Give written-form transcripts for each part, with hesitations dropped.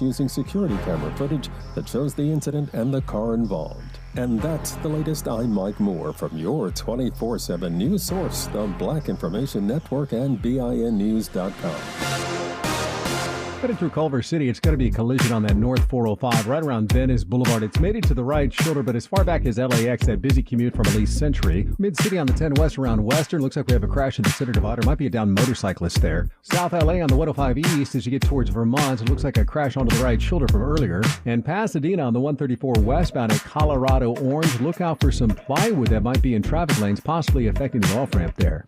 using security camera footage that shows the incident and the car involved. And that's the latest. I'm Mike Moore from your 24/7 news source, the Black Information Network and BINnews.com. Headed through Culver City, it's going to be a collision on that North 405 right around Venice Boulevard. It's made it to the right shoulder, but as far back as LAX, that busy commute from at least Century. Mid-City on the 10 West around Western. Looks like we have a crash in the center divider. Might be a downed motorcyclist there. South LA on the 105 East as you get towards Vermont. It looks like a crash onto the right shoulder from earlier. And Pasadena on the 134 westbound at Colorado Orange. Look out for some plywood that might be in traffic lanes, possibly affecting the off-ramp there.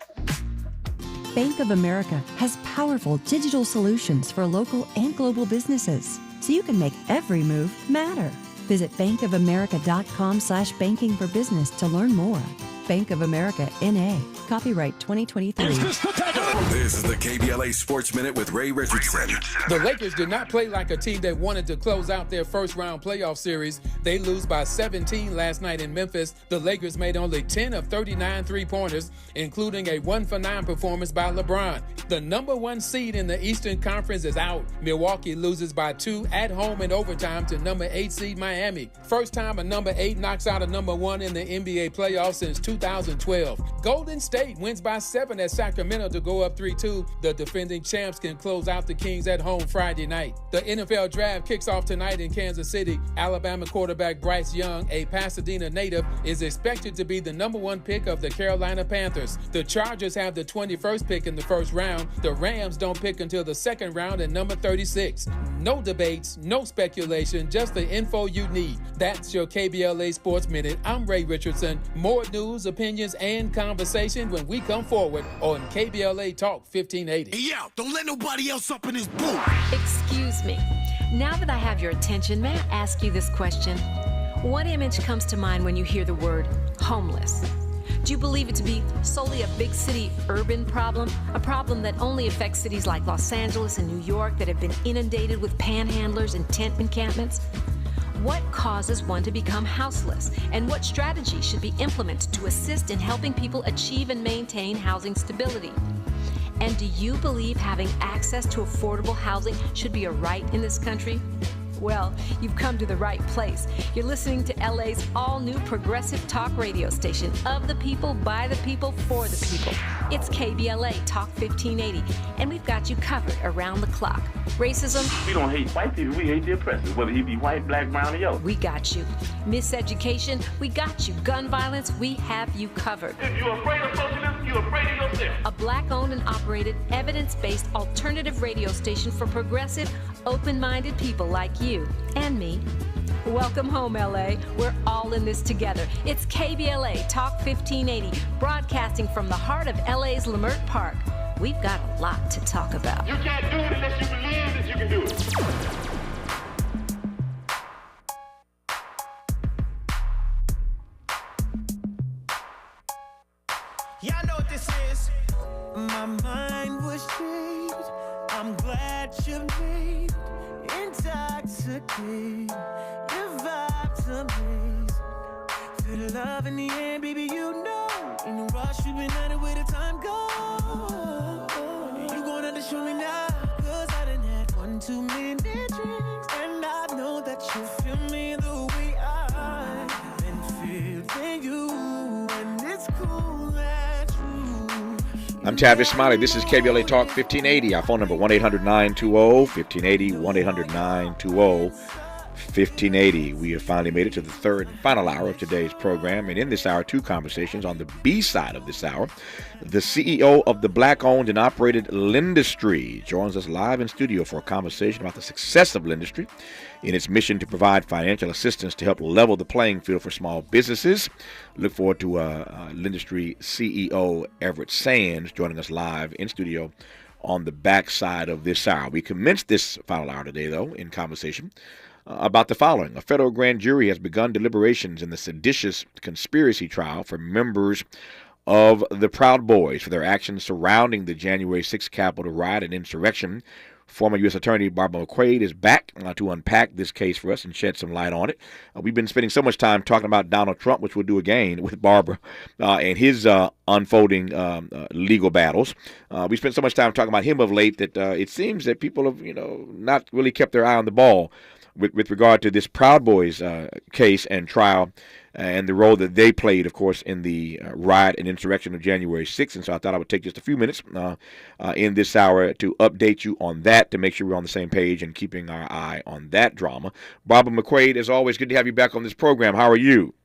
Bank of America has powerful digital solutions for local and global businesses, so you can make every move matter. Visit bankofamerica.com/banking for business to learn more. Bank of America, N.A. Copyright 2023. This is the KBLA Sports Minute with Ray Richardson. The Lakers did not play like a team that wanted to close out their first-round playoff series. They lose by 17 last night in Memphis. The Lakers made only 10 of 39 three-pointers, including a 1-for-9 performance by LeBron. The number one seed in the Eastern Conference is out. Milwaukee loses by 2 at home in overtime to number 8 seed Miami. First time a number 8 knocks out a number 1 in the NBA playoffs since 2012. Golden State wins by 7 at Sacramento to go up 3-2. The defending champs can close out the Kings at home Friday night. The NFL draft kicks off tonight in Kansas City. Alabama quarterback Bryce Young, a Pasadena native, is expected to be the number 1 pick of the Carolina Panthers. The Chargers have the 21st pick in the first round. The Rams don't pick until the second round at number 36. No debates, no speculation, just the info you need. That's your KBLA Sports Minute. I'm Ray Richardson. More news, opinions, and conversation when we come forward on KBLA Talk 1580. Hey, yo, don't let nobody else up in this booth. Excuse me. Now that I have your attention, may I ask you this question? What image comes to mind when you hear the word homeless? Do you believe it to be solely a big city urban problem? A problem that only affects cities like Los Angeles and New York that have been inundated with panhandlers and tent encampments? What causes one to become houseless? And what strategies should be implemented to assist in helping people achieve and maintain housing stability? And do you believe having access to affordable housing should be a right in this country? Well, you've come to the right place. You're listening to LA's all-new progressive talk radio station of the people, by the people, for the people. It's KBLA Talk 1580, and we've got you covered around the clock. Racism? We don't hate white people, we hate the oppressors, whether he be white, black, brown, or yellow. We got you. Miseducation? We got you. Gun violence? We have you covered. If you're afraid of socialism, you're afraid of yourself. A black-owned and operated, evidence-based alternative radio station for progressive, open-minded people like you and me. Welcome home, LA. We're all in this together. It's KBLA Talk 1580, broadcasting from the heart of LA's Leimert Park. We've got a lot to talk about. You can't do it unless you believe that you can do it. Y'all know what this is. My mind was changed. I'm glad you made intoxicated. Your vibe's amazing. Feel the love in the air, baby, you know. In a rush, you've been at it where the time goes. You gonna have to show me now, 'cause I done had 1 too many drinks. And I know that you feel me the way I've been feeling you. And it's cool that you. I'm Tavis Smiley. This is KBLA Talk 1580. Our phone number 1-800-920-1580, 1-800-920-1580. We have finally made it to the third and final hour of today's program. And in this hour, 2 conversations. On the B side of this hour, the CEO of the Black-owned and operated Lindustry joins us live in studio for a conversation about the success of Lindustry in its mission to provide financial assistance to help level the playing field for small businesses. Look forward to Lindustry CEO Everett Sands joining us live in studio on the backside of this hour. We commenced this final hour today, though, in conversation about the following. A federal grand jury has begun deliberations in the seditious conspiracy trial for members of the Proud Boys for their actions surrounding the January 6th Capitol riot and insurrection, Former U.S. Attorney Barbara McQuaid is back to unpack this case for us and shed some light on it. We've been spending so much time talking about Donald Trump, which we'll do again with Barbara, and his unfolding legal battles. We spent so much time talking about him of late that it seems that people have, not really kept their eye on the ball with regard to this Proud Boys case and trial and the role that they played, of course, in the riot and insurrection of January 6th. And so I thought I would take just a few minutes in this hour to update you on that, to make sure we're on the same page and keeping our eye on that drama. Barbara McQuaid, as always, good to have you back on this program. How are you?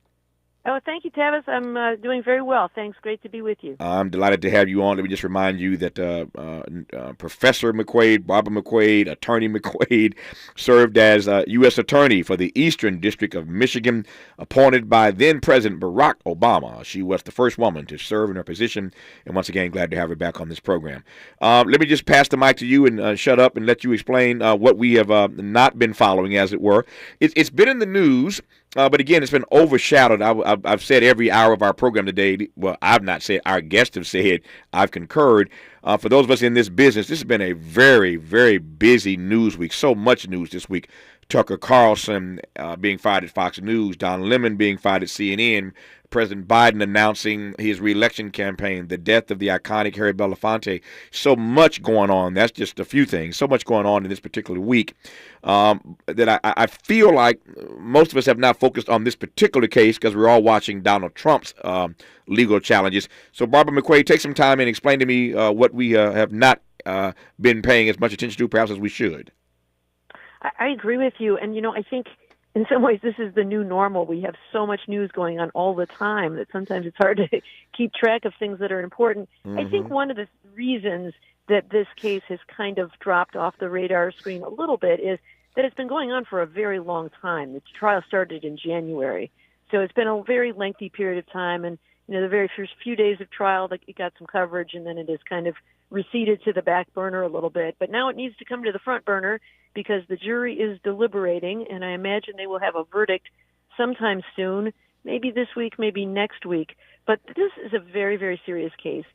Oh, thank you, Tavis. I'm doing very well. Thanks. Great to be with you. I'm delighted to have you on. Let me just remind you that Professor McQuaid, Barbara McQuaid, Attorney McQuaid, served as U.S. Attorney for the Eastern District of Michigan, appointed by then-President Barack Obama. She was the first woman to serve in her position, and once again, glad to have her back on this program. Let me just pass the mic to you and shut up and let you explain what we have not been following, as it were. It's been in the news. But again, it's been overshadowed. I've said every hour of our program today, well, I've not said, our guests have said, I've concurred. For those of us in this business, this has been a very, very busy news week. So much news this week. Tucker Carlson being fired at Fox News, Don Lemon being fired at CNN, President Biden announcing his reelection campaign, the death of the iconic Harry Belafonte. So much going on. That's just a few things. So much going on in this particular week that I feel like most of us have not focused on this particular case because we're all watching Donald Trump's legal challenges. So, Barbara McQuaid, take some time and explain to me what we have not been paying as much attention to, perhaps, as we should. I agree with you. And, I think in some ways this is the new normal. We have so much news going on all the time that sometimes it's hard to keep track of things that are important. Mm-hmm. I think one of the reasons that this case has kind of dropped off the radar screen a little bit is that it's been going on for a very long time. The trial started in January. So it's been a very lengthy period of time. And, the very first few days of trial, it got some coverage, and then it has kind of receded to the back burner a little bit. But now it needs to come to the front burner because the jury is deliberating, and I imagine they will have a verdict sometime soon, maybe this week, maybe next week. But this is a very, very serious case.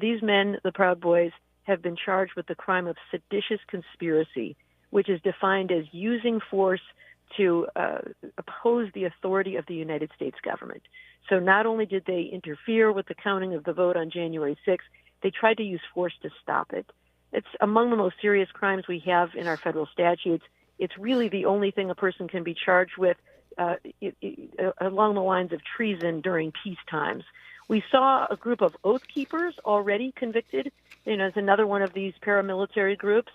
These men, the Proud Boys, have been charged with the crime of seditious conspiracy, which is defined as using force to oppose the authority of the United States government. So not only did they interfere with the counting of the vote on January 6th, they tried to use force to stop it. It's among the most serious crimes we have in our federal statutes. It's really the only thing a person can be charged with along the lines of treason during peace times. We saw a group of Oath Keepers already convicted. It's another one of these paramilitary groups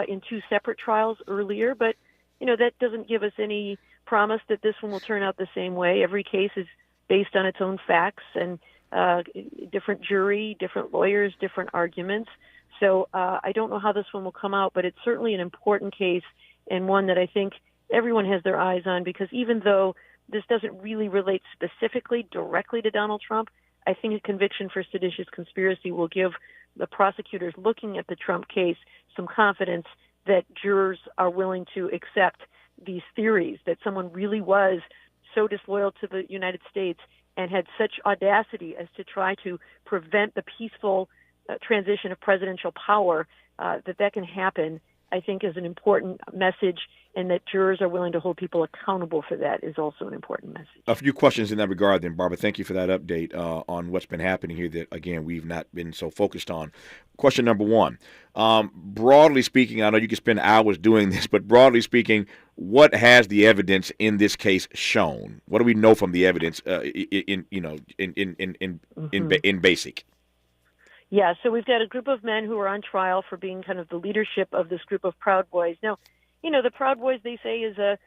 in two separate trials earlier. But, that doesn't give us any promise that this one will turn out the same way. Every case is based on its own facts and different jury, different lawyers, different arguments. So I don't know how this one will come out, but it's certainly an important case and one that I think everyone has their eyes on, because even though this doesn't really relate specifically directly to Donald Trump, I think a conviction for seditious conspiracy will give the prosecutors looking at the Trump case some confidence that jurors are willing to accept these theories that someone really was so disloyal to the United States and had such audacity as to try to prevent the peaceful transition of presidential power, that can happen, I think is an important message, and that jurors are willing to hold people accountable for that is also an important message. A few questions in that regard then, Barbara. Thank you for that update on what's been happening here that, again, we've not been so focused on. Question number one, broadly speaking, I know you can spend hours doing this, but broadly speaking, what has the evidence in this case shown? What do we know from the evidence in basic? Yeah, so we've got a group of men who are on trial for being kind of the leadership of this group of Proud Boys. Now, the Proud Boys, they say, is a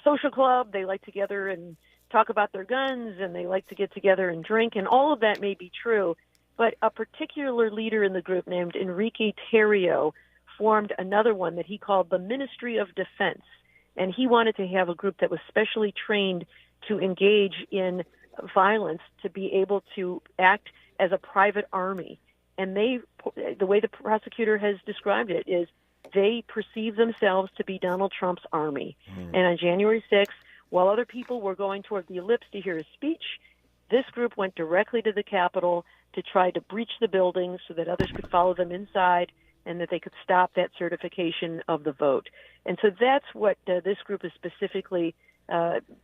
social club. They like to gather and talk about their guns, and they like to get together and drink, and all of that may be true. But a particular leader in the group named Enrique Terrio formed another one that he called the Ministry of Defense, and he wanted to have a group that was specially trained to engage in violence, to be able to act as a private army. And the way the prosecutor has described it is they perceive themselves to be Donald Trump's army. And on January 6th, while other people were going toward the ellipse to hear his speech, this group went directly to the Capitol to try to breach the building so that others could follow them inside and that they could stop that certification of the vote. And so that's what this group is specifically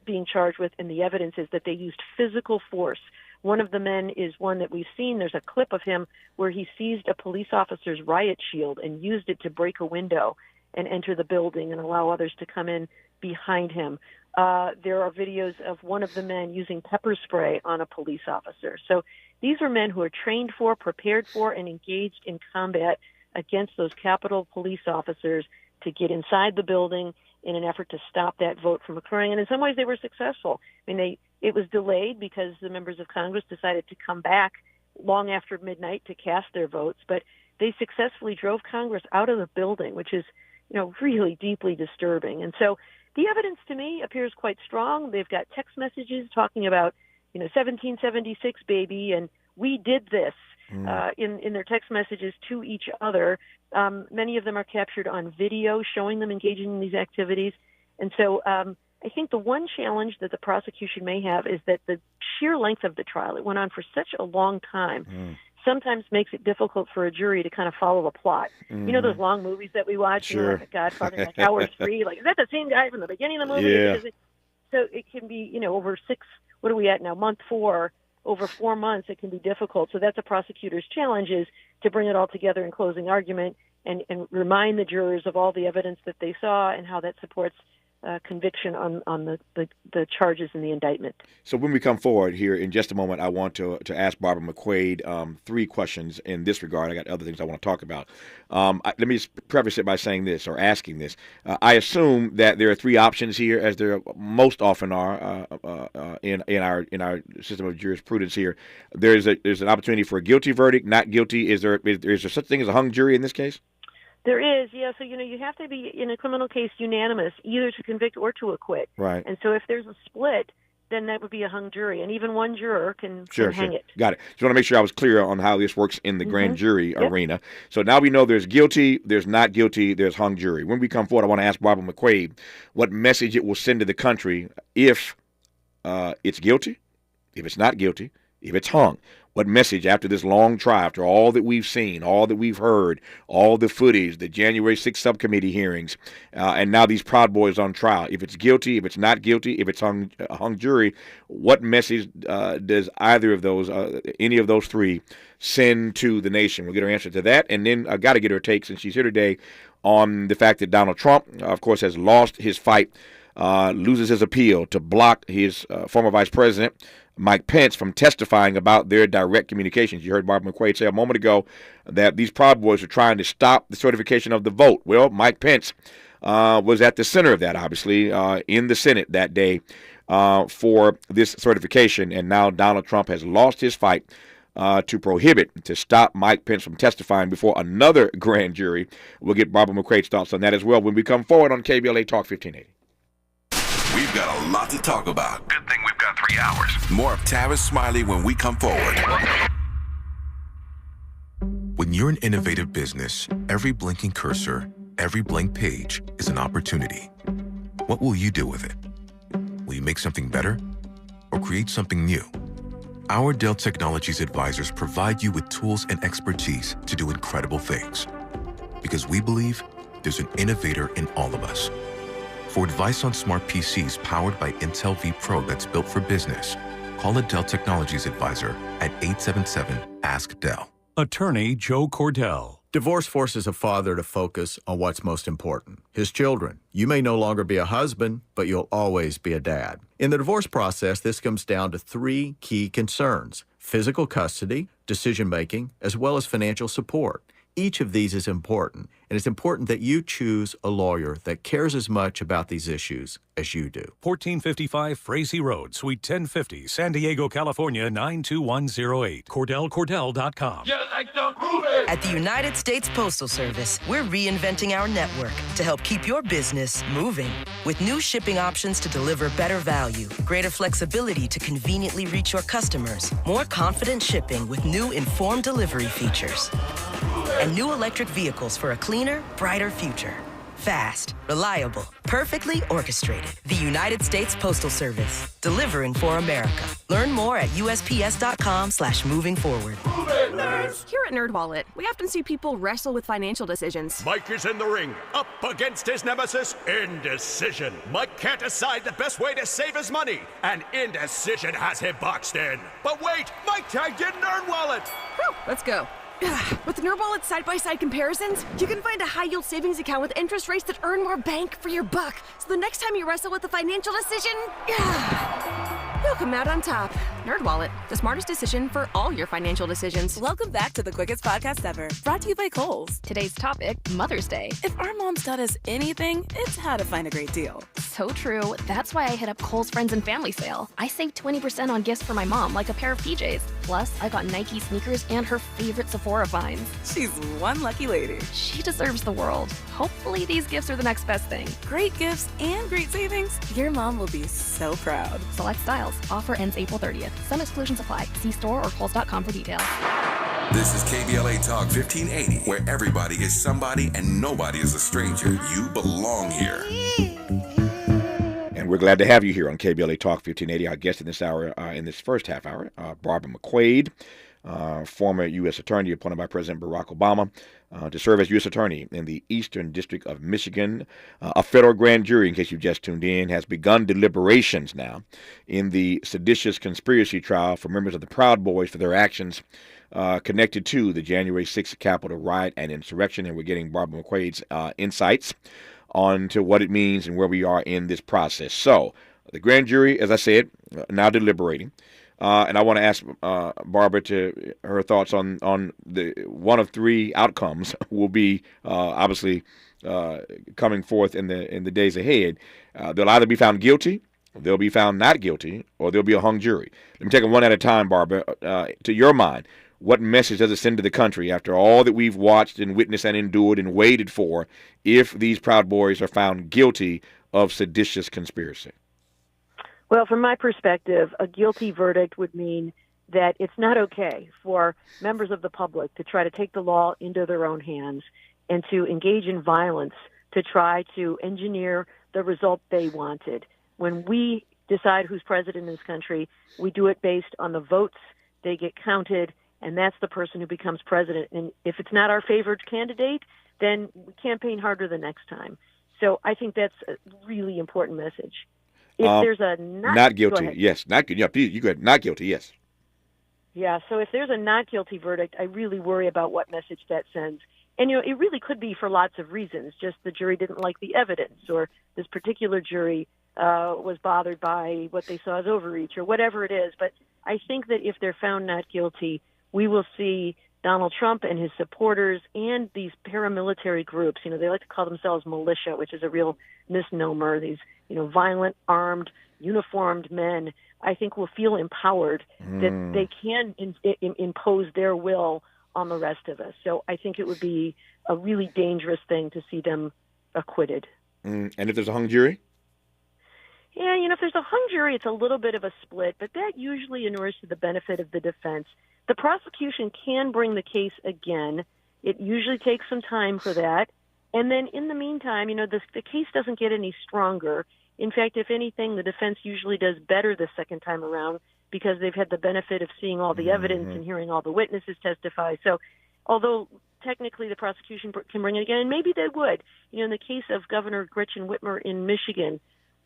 being charged with, and the evidence is that they used physical force. One of the men is one that we've seen. There's a clip of him where he seized a police officer's riot shield and used it to break a window and enter the building and allow others to come in behind him. There are videos of one of the men using pepper spray on a police officer. So these are men who are trained for, prepared for, and engaged in combat against those Capitol police officers to get inside the building in an effort to stop that vote from occurring. And in some ways they were successful. I mean, it was delayed because the members of Congress decided to come back long after midnight to cast their votes, but they successfully drove Congress out of the building, which is, really deeply disturbing. And so the evidence to me appears quite strong. They've got text messages talking about, 1776, baby, and we did this in their text messages to each other. Many of them are captured on video showing them engaging in these activities. And so I think the one challenge that the prosecution may have is that the sheer length of the trial, it went on for such a long time, sometimes makes it difficult for a jury to kind of follow a plot. Those long movies that we watch, sure. Like Godfather, like Hours Free, like, is that the same guy from the beginning of the movie? Yeah. So it can be, over what are we at now, month 4, over 4 months, it can be difficult. So that's a prosecutor's challenge, is to bring it all together in closing argument and remind the jurors of all the evidence that they saw and how that supports conviction on the charges in the indictment. So when we come forward here in just a moment, I want to ask Barbara McQuaid 3 questions in this regard. I got other things I want to talk about. Let me just preface it by saying this, or asking this. I assume that there are 3 options here, as there most often are in our system of jurisprudence here. There's an opportunity for a guilty verdict, not guilty. Is there such thing as a hung jury in this case? There is, yeah. So, you have to be, in a criminal case, unanimous, either to convict or to acquit. Right. And so if there's a split, then that would be a hung jury. And even one juror can hang it. Got it. Just want to make sure I was clear on how this works in the grand jury arena. So now we know there's guilty, there's not guilty, there's hung jury. When we come forward, I want to ask Barbara McQuaid what message it will send to the country if it's guilty, if it's not guilty, if it's hung. What message, after this long trial, after all that we've seen, all that we've heard, all the footage, the January 6th subcommittee hearings, and now these Proud Boys on trial, if it's guilty, if it's not guilty, if it's hung jury, what message does either of those, any of those 3, send to the nation? We'll get her answer to that, and then I've got to get her take, since she's here today, on the fact that Donald Trump, of course, has lost his fight, loses his appeal to block his former vice president, Mike Pence, from testifying about their direct communications. You heard Barbara McQuaid say a moment ago that these Proud Boys are trying to stop the certification of the vote. Well, Mike Pence was at the center of that, obviously, in the Senate that day for this certification. And now Donald Trump has lost his fight to stop Mike Pence from testifying before another grand jury. We'll get Barbara McQuaid's thoughts on that as well when we come forward on KBLA Talk 1580. We've got a lot to talk about. Good thing we've got 3 hours. More of Tavis Smiley when we come forward. When you're an innovative business, every blinking cursor, every blank page is an opportunity. What will you do with it? Will you make something better or create something new? Our Dell Technologies advisors provide you with tools and expertise to do incredible things. Because we believe there's an innovator in all of us. For advice on smart PCs powered by Intel V Pro that's built for business, call a Dell Technologies advisor at 877-ASK-DELL. Attorney Joe Cordell. Divorce forces a father to focus on what's most important, his children. You may no longer be a husband, but you'll always be a dad. In the divorce process, this comes down to 3 key concerns: physical custody, decision-making, as well as financial support. Each of these is important, and it's important that you choose a lawyer that cares as much about these issues as you do. 1455 Frazee Road, Suite 1050, San Diego, California, 92108. CordellCordell.com. You like to move it. At the United States Postal Service, we're reinventing our network to help keep your business moving. With new shipping options to deliver better value, greater flexibility to conveniently reach your customers, more confident shipping with new informed delivery features, and new electric vehicles for a cleaner, brighter future. Fast, reliable, perfectly orchestrated. The United States Postal Service, delivering for America. Learn more at USPS.com/moving forward. Here at NerdWallet, we often see people wrestle with financial decisions. Mike is in the ring, up against his nemesis, indecision. Mike can't decide the best way to save his money, and indecision has him boxed in. But wait, Mike tagged in NerdWallet. Whew, let's go. With NerdWallet's side-by-side comparisons, you can find a high-yield savings account with interest rates that earn more bang for your buck. So the next time you wrestle with a financial decision, you'll come out on top. NerdWallet, the smartest decision for all your financial decisions. Welcome back to the quickest podcast ever. Brought to you by Kohl's. Today's topic, Mother's Day. If our moms taught us anything, it's how to find a great deal. So true. That's why I hit up Kohl's Friends and Family Sale. I saved 20% on gifts for my mom, like a pair of PJs. Plus, I got Nike sneakers and her favorite Sephora finds. She's one lucky lady. She deserves the world. Hopefully these gifts are the next best thing. Great gifts and great savings. Your mom will be so proud. Select styles. Offer ends April 30th. Some exclusions apply. See store or kohls.com for details. This is KBLA Talk 1580, where everybody is somebody and nobody is a stranger. You belong here. And we're glad to have you here on KBLA Talk 1580. Our guest in this hour, in this first half hour, Barbara McQuade, former U.S. Attorney appointed by President Barack Obama to serve as U.S. Attorney in the Eastern District of Michigan. A federal grand jury, in case you've just tuned in, has begun deliberations now in the seditious conspiracy trial for members of the Proud Boys for their actions connected to the January 6th Capitol riot and insurrection. And we're getting Barbara McQuade's insights on to what it means and where we are in this process. So the grand jury, as I said, now deliberating. And I want to ask Barbara to her thoughts on the one of three outcomes will be obviously coming forth in the days ahead. They'll either be found guilty, they'll be found not guilty, or there'll be a hung jury. Let me take them one at a time, Barbara. To your mind, what message does it send to the country after all that we've watched and witnessed and endured and waited for if these Proud Boys are found guilty of seditious conspiracy? Well, from my perspective, a guilty verdict would mean that it's not okay for members of the public to try to take the law into their own hands and to engage in violence to try to engineer the result they wanted. When we decide who's president in this country, we do it based on the votes. They get counted, and that's the person who becomes president. And if it's not our favored candidate, then we campaign harder the next time. So I think that's a really important message. If there's a not guilty, yes, not guilty. Yeah, you go ahead. Not guilty, yes. Yeah, so if there's a not guilty verdict, I really worry about what message that sends. And, it really could be for lots of reasons. Just the jury didn't like the evidence, or this particular jury was bothered by what they saw as overreach, or whatever it is. But I think that if they're found not guilty, we will see Donald Trump and his supporters and these paramilitary groups, they like to call themselves militia, which is a real misnomer. These, violent, armed, uniformed men, I think will feel empowered that they can impose their will on the rest of us. So I think it would be a really dangerous thing to see them acquitted. And if there's a hung jury? Yeah, if there's a hung jury, it's a little bit of a split, but that usually inures to the benefit of the defense. The prosecution can bring the case again. It usually takes some time for that. And then in the meantime, the case doesn't get any stronger. In fact, if anything, the defense usually does better the second time around because they've had the benefit of seeing all the evidence and hearing all the witnesses testify. So although technically the prosecution can bring it again, and maybe they would. In the case of Governor Gretchen Whitmer in Michigan,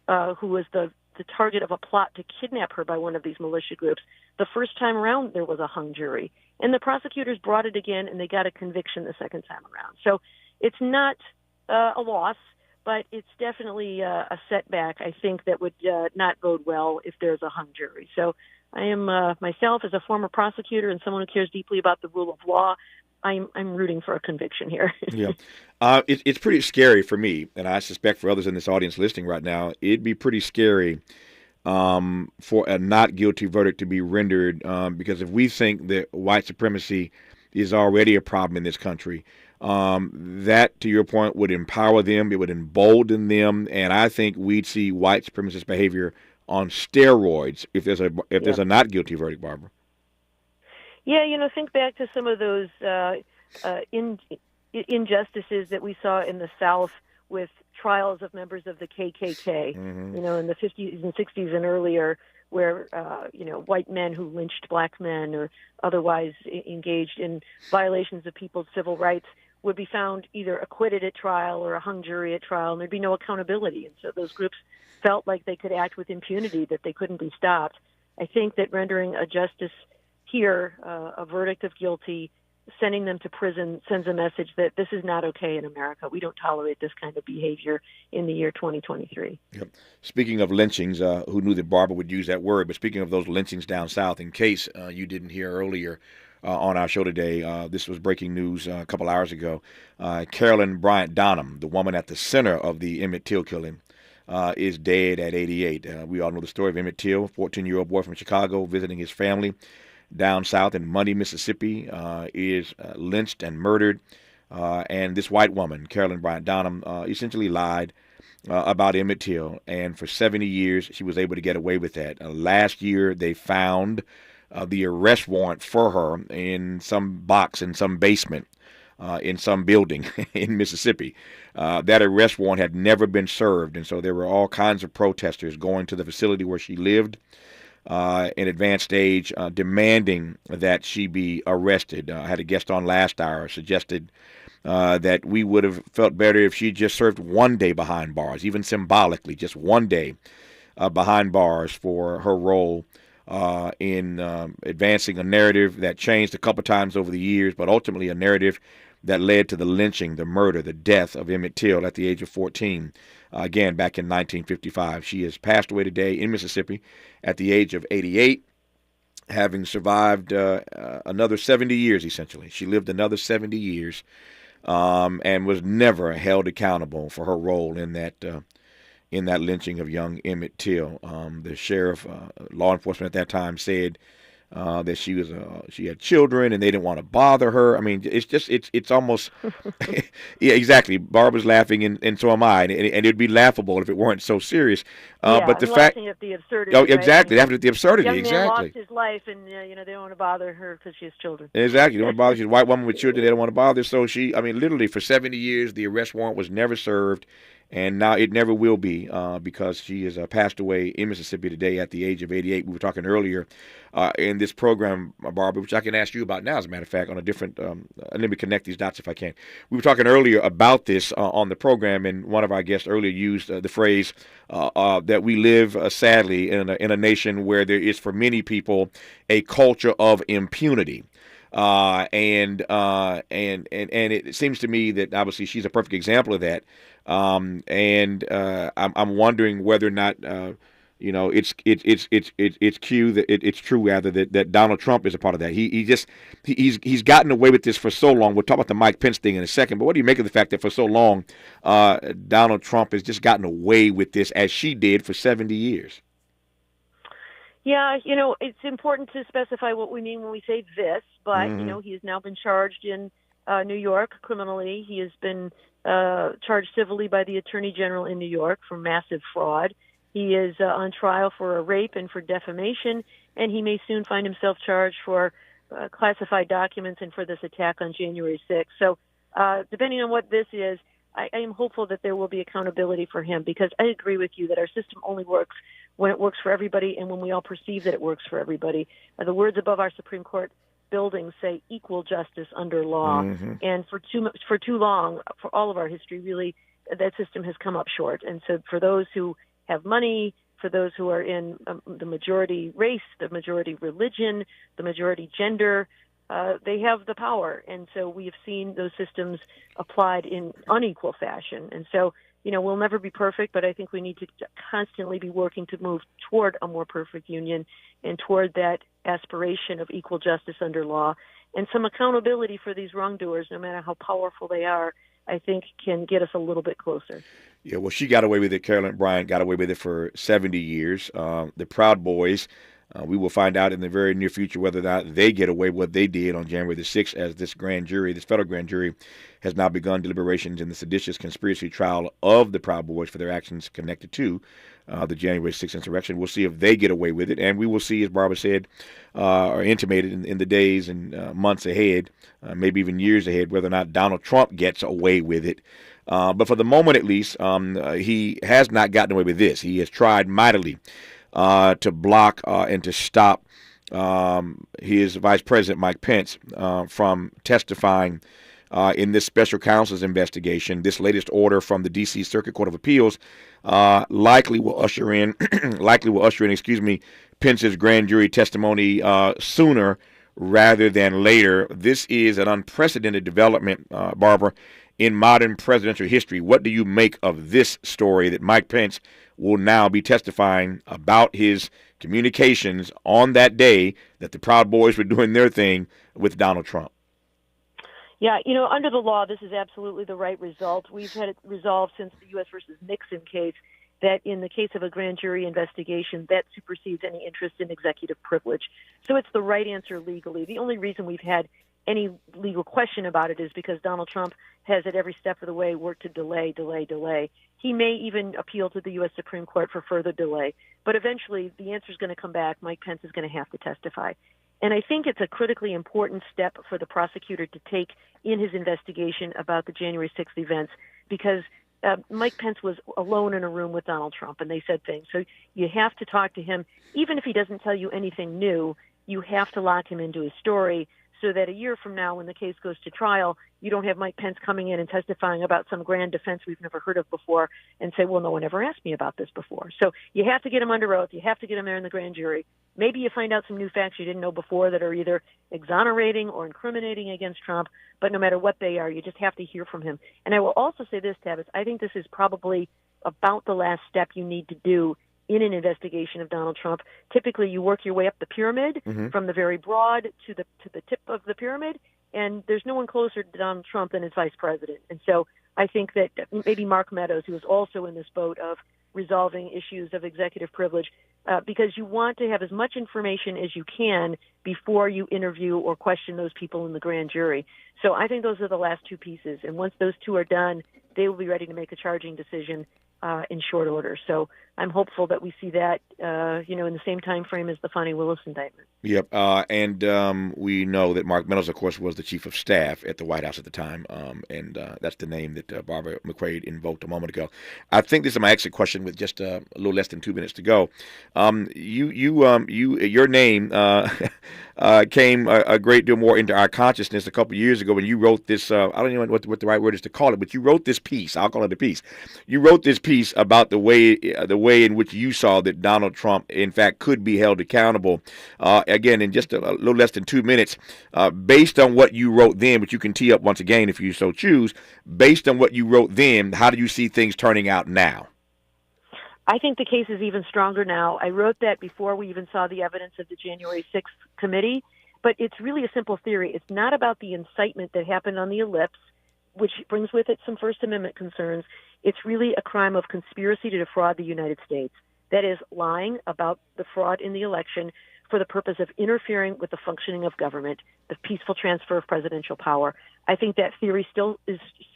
who was the target of a plot to kidnap her by one of these militia groups, the first time around there was a hung jury. And the prosecutors brought it again, and they got a conviction the second time around. So it's not a loss, but it's definitely a setback, I think, that would not bode well if there's a hung jury. So I am myself, as a former prosecutor and someone who cares deeply about the rule of law, I'm rooting for a conviction here. Yeah. It's pretty scary for me, and I suspect for others in this audience listening right now, it'd be pretty scary for a not guilty verdict to be rendered because if we think that white supremacy is already a problem in this country, that, to your point, would empower them, it would embolden them, and I think we'd see white supremacist behavior on steroids if there's a not guilty verdict, Barbara. Yeah, think back to some of those injustices that we saw in the South with trials of members of the KKK, Mm-hmm. you know, in the 50s and 60s and earlier, where, you know, white men who lynched black men or otherwise engaged in violations of people's civil rights would be found either acquitted at trial or a hung jury at trial, and there'd be no accountability. And so those groups felt like they could act with impunity, that they couldn't be stopped. I think that rendering a justice here, a verdict of guilty, sending them to prison sends a message that this is not okay in America. We don't tolerate this kind of behavior in the year 2023. Yep. Speaking of lynchings, who knew that Barbara would use that word? But speaking of those lynchings down south, in case you didn't hear earlier on our show today, this was breaking news a couple hours ago. Carolyn Bryant Donham, the woman at the center of the Emmett Till killing, is dead at 88. We all know the story of Emmett Till, 14-year-old boy from Chicago visiting his family down south in Mundy, Mississippi, is lynched and murdered. And this white woman, Carolyn Bryant Donham, essentially lied about Emmett Till. And for 70 years, she was able to get away with that. Last year, they found the arrest warrant for her in some box in some basement in some building in Mississippi. That arrest warrant had never been served. And so there were all kinds of protesters going to the facility where she lived in advanced stage, demanding that she be arrested. I had a guest on last hour, suggested that we would have felt better if she just served one day behind bars, even symbolically, just one day behind bars for her role in advancing a narrative that changed a couple times over the years, but ultimately a narrative that led to the lynching, the murder, the death of Emmett Till at the age of 14. Again, back in 1955. She has passed away today in Mississippi at the age of 88, having survived another 70 years, essentially. She lived another 70 years and was never held accountable for her role in that lynching of young Emmett Till. The sheriff, law enforcement at that time said that she had children and they didn't want to bother her. I mean, it's almost yeah, exactly. Barbara's laughing and so am I, and it'd be laughable if it weren't so serious. But the fact, laughing at the absurdity. oh, exactly, right? laughing at the absurdity. Young Exactly. man lost his life, and you know they don't want to bother her because she has children. Exactly. They don't want to bother. She's a white woman with children. They don't want to bother. So I mean, literally for 70 years, the arrest warrant was never served. And now it never will be because she has passed away in Mississippi today at the age of 88. We were talking earlier in this program, Barbara, which I can ask you about now, as a matter of fact, on a different let me connect these dots if I can. We were talking earlier about this on the program, and one of our guests earlier used the phrase that we live, sadly, in a nation where there is, for many people, a culture of impunity. And it seems to me that obviously she's a perfect example of that. I'm wondering whether or not it's true rather that Donald Trump is a part of that. He's gotten away with this for so long. We'll talk about the Mike Pence thing in a second, but what do you make of the fact that for so long Donald Trump has just gotten away with this as she did for 70 years? Yeah, it's important to specify what we mean when we say this, but, he has now been charged in New York criminally. He has been charged civilly by the Attorney General in New York for massive fraud. He is on trial for a rape and for defamation, and he may soon find himself charged for classified documents and for this attack on January 6th. So depending on what this is, I am hopeful that there will be accountability for him, because I agree with you that our system only works when it works for everybody and when we all perceive that it works for everybody. The words above our Supreme Court buildings say equal justice under law. And for too long, for all of our history, really, that system has come up short. And so for those who have money, for those who are in the majority race, the majority religion, the majority gender, they have the power. And so we have seen those systems applied in unequal fashion. And so, we'll never be perfect, but I think we need to constantly be working to move toward a more perfect union and toward that aspiration of equal justice under law, and some accountability for these wrongdoers, no matter how powerful they are, I think can get us a little bit closer. Yeah, well, she got away with it. Carolyn Bryant got away with it for 70 years. The Proud Boys We will find out in the very near future whether or not they get away with what they did on January the 6th, as this grand jury, this federal grand jury, has now begun deliberations in the seditious conspiracy trial of the Proud Boys for their actions connected to the January 6th insurrection. We'll see if they get away with it, and we will see, as Barbara said, or intimated in the days and months ahead, maybe even years ahead, whether or not Donald Trump gets away with it. But for the moment, at least, he has not gotten away with this. He has tried mightily to block and to stop his Vice President, Mike Pence, from testifying in this special counsel's investigation. This latest order from the D.C. Circuit Court of Appeals likely will usher in, Pence's grand jury testimony sooner rather than later. This is an unprecedented development, Barbara, in modern presidential history. What do you make of this story that Mike Pence will now be testifying about his communications on that day that the Proud Boys were doing their thing with Donald Trump? Yeah, under the law, this is absolutely the right result. We've had it resolved since the U.S. versus Nixon case that in the case of a grand jury investigation, that supersedes any interest in executive privilege. So it's the right answer legally. The only reason we've had any legal question about it is because Donald Trump has at every step of the way worked to delay. He may even appeal to the U.S. Supreme Court for further delay. But eventually the answer is going to come back. Mike Pence is going to have to testify. And I think it's a critically important step for the prosecutor to take in his investigation about the January 6th events, because Mike Pence was alone in a room with Donald Trump, and they said things. So you have to talk to him. Even if he doesn't tell you anything new, you have to lock him into his story so that a year from now, when the case goes to trial, you don't have Mike Pence coming in and testifying about some grand defense we've never heard of before and say, well, no one ever asked me about this before. So you have to get him under oath. You have to get him there in the grand jury. Maybe you find out some new facts you didn't know before that are either exonerating or incriminating against Trump, but no matter what they are, you just have to hear from him. And I will also say this, Tavis, I think this is probably about the last step you need to do in an investigation of Donald Trump. Typically, you work your way up the pyramid from the very broad to the tip of the pyramid, and there's no one closer to Donald Trump than his vice president. And so I think that maybe Mark Meadows, who is also in this boat of resolving issues of executive privilege, because you want to have as much information as you can before you interview or question those people in the grand jury. So I think those are the last two pieces. And once those two are done, they will be ready to make a charging decision in short order. So I'm hopeful that we see that, in the same time frame as the Fani Willis indictment. Yep. And we know that Mark Meadows, of course, was the chief of staff at the White House at the time. And that's the name that Barbara McQuaid invoked a moment ago. I think this is my exit question with just a little less than 2 minutes to go. Your name came a great deal more into our consciousness a couple of years ago when you wrote this. I don't even know what the right word is to call it, but you wrote this piece. I'll call it a piece. You wrote this piece about the way in which you saw that Donald Trump, in fact, could be held accountable. Again, in just a little less than 2 minutes, based on what you wrote then, but you can tee up once again if you so choose. Based on what you wrote then, how do you see things turning out now? I think the case is even stronger now. I wrote that before we even saw the evidence of the January 6th committee, but it's really a simple theory. It's not about the incitement that happened on the ellipse, which brings with it some First Amendment concerns. It's really a crime of conspiracy to defraud the United States. That is, lying about the fraud in the election for the purpose of interfering with the functioning of government, the peaceful transfer of presidential power. I think that theory still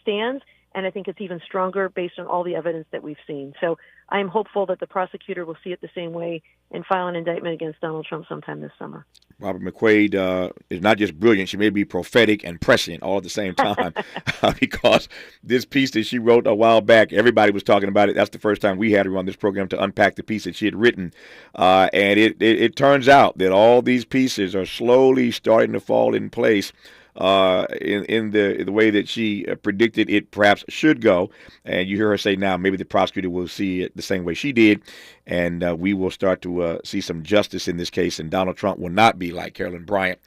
stands, and I think it's even stronger based on all the evidence that we've seen. So I'm hopeful that the prosecutor will see it the same way and file an indictment against Donald Trump sometime this summer. Robert McQuaid is not just brilliant, she may be prophetic and prescient all at the same time because this piece that she wrote a while back, everybody was talking about it. That's the first time we had her on this program to unpack the piece that she had written. And it turns out that all these pieces are slowly starting to fall in place in the way that she predicted it perhaps should go. And you hear her say now maybe the prosecutor will see it the same way she did, and we will start to see some justice in this case, and Donald Trump will not be like Carolyn Bryant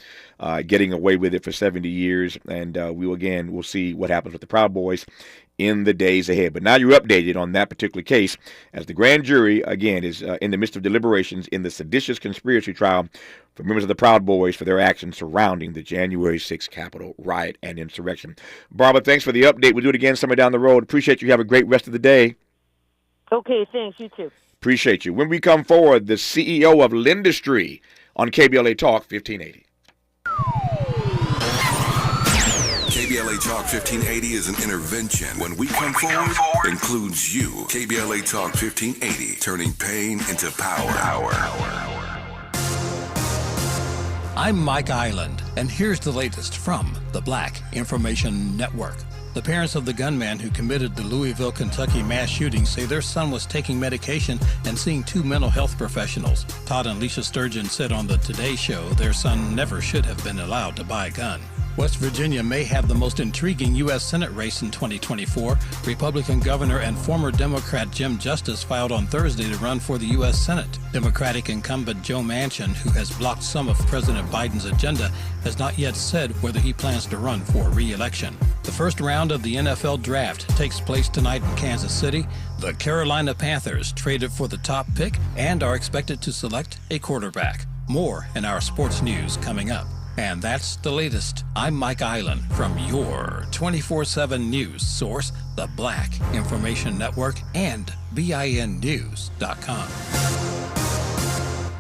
getting away with it for 70 years, and we'll see what happens with the Proud Boys in the days ahead. But now you're updated on that particular case as the grand jury, again, is in the midst of deliberations in the seditious conspiracy trial for members of the Proud Boys for their actions surrounding the January 6th Capitol riot and insurrection. Barbara, thanks for the update. We'll do it again somewhere down the road. Appreciate you. Have a great rest of the day. Okay, thanks. You too. Appreciate you. When we come forward, the CEO of Lindustry on KBLA Talk 1580. KBLA Talk 1580 is an intervention. When we come forward, includes you. KBLA Talk 1580, turning pain into power. I'm Mike Island, and here's the latest from the Black Information Network. The parents of the gunman who committed the Louisville, Kentucky mass shooting say their son was taking medication and seeing 2 mental health professionals. Todd and Lisa Sturgeon said on the Today Show their son never should have been allowed to buy a gun. West Virginia may have the most intriguing U.S. Senate race in 2024. Republican Governor and former Democrat Jim Justice filed on Thursday to run for the U.S. Senate. Democratic incumbent Joe Manchin, who has blocked some of President Biden's agenda, has not yet said whether he plans to run for re-election. The first round of the NFL Draft takes place tonight in Kansas City. The Carolina Panthers traded for the top pick and are expected to select a quarterback. More in our sports news coming up. And that's the latest. I'm Mike Island from your 24/7 news source, the Black Information Network, and BINnews.com.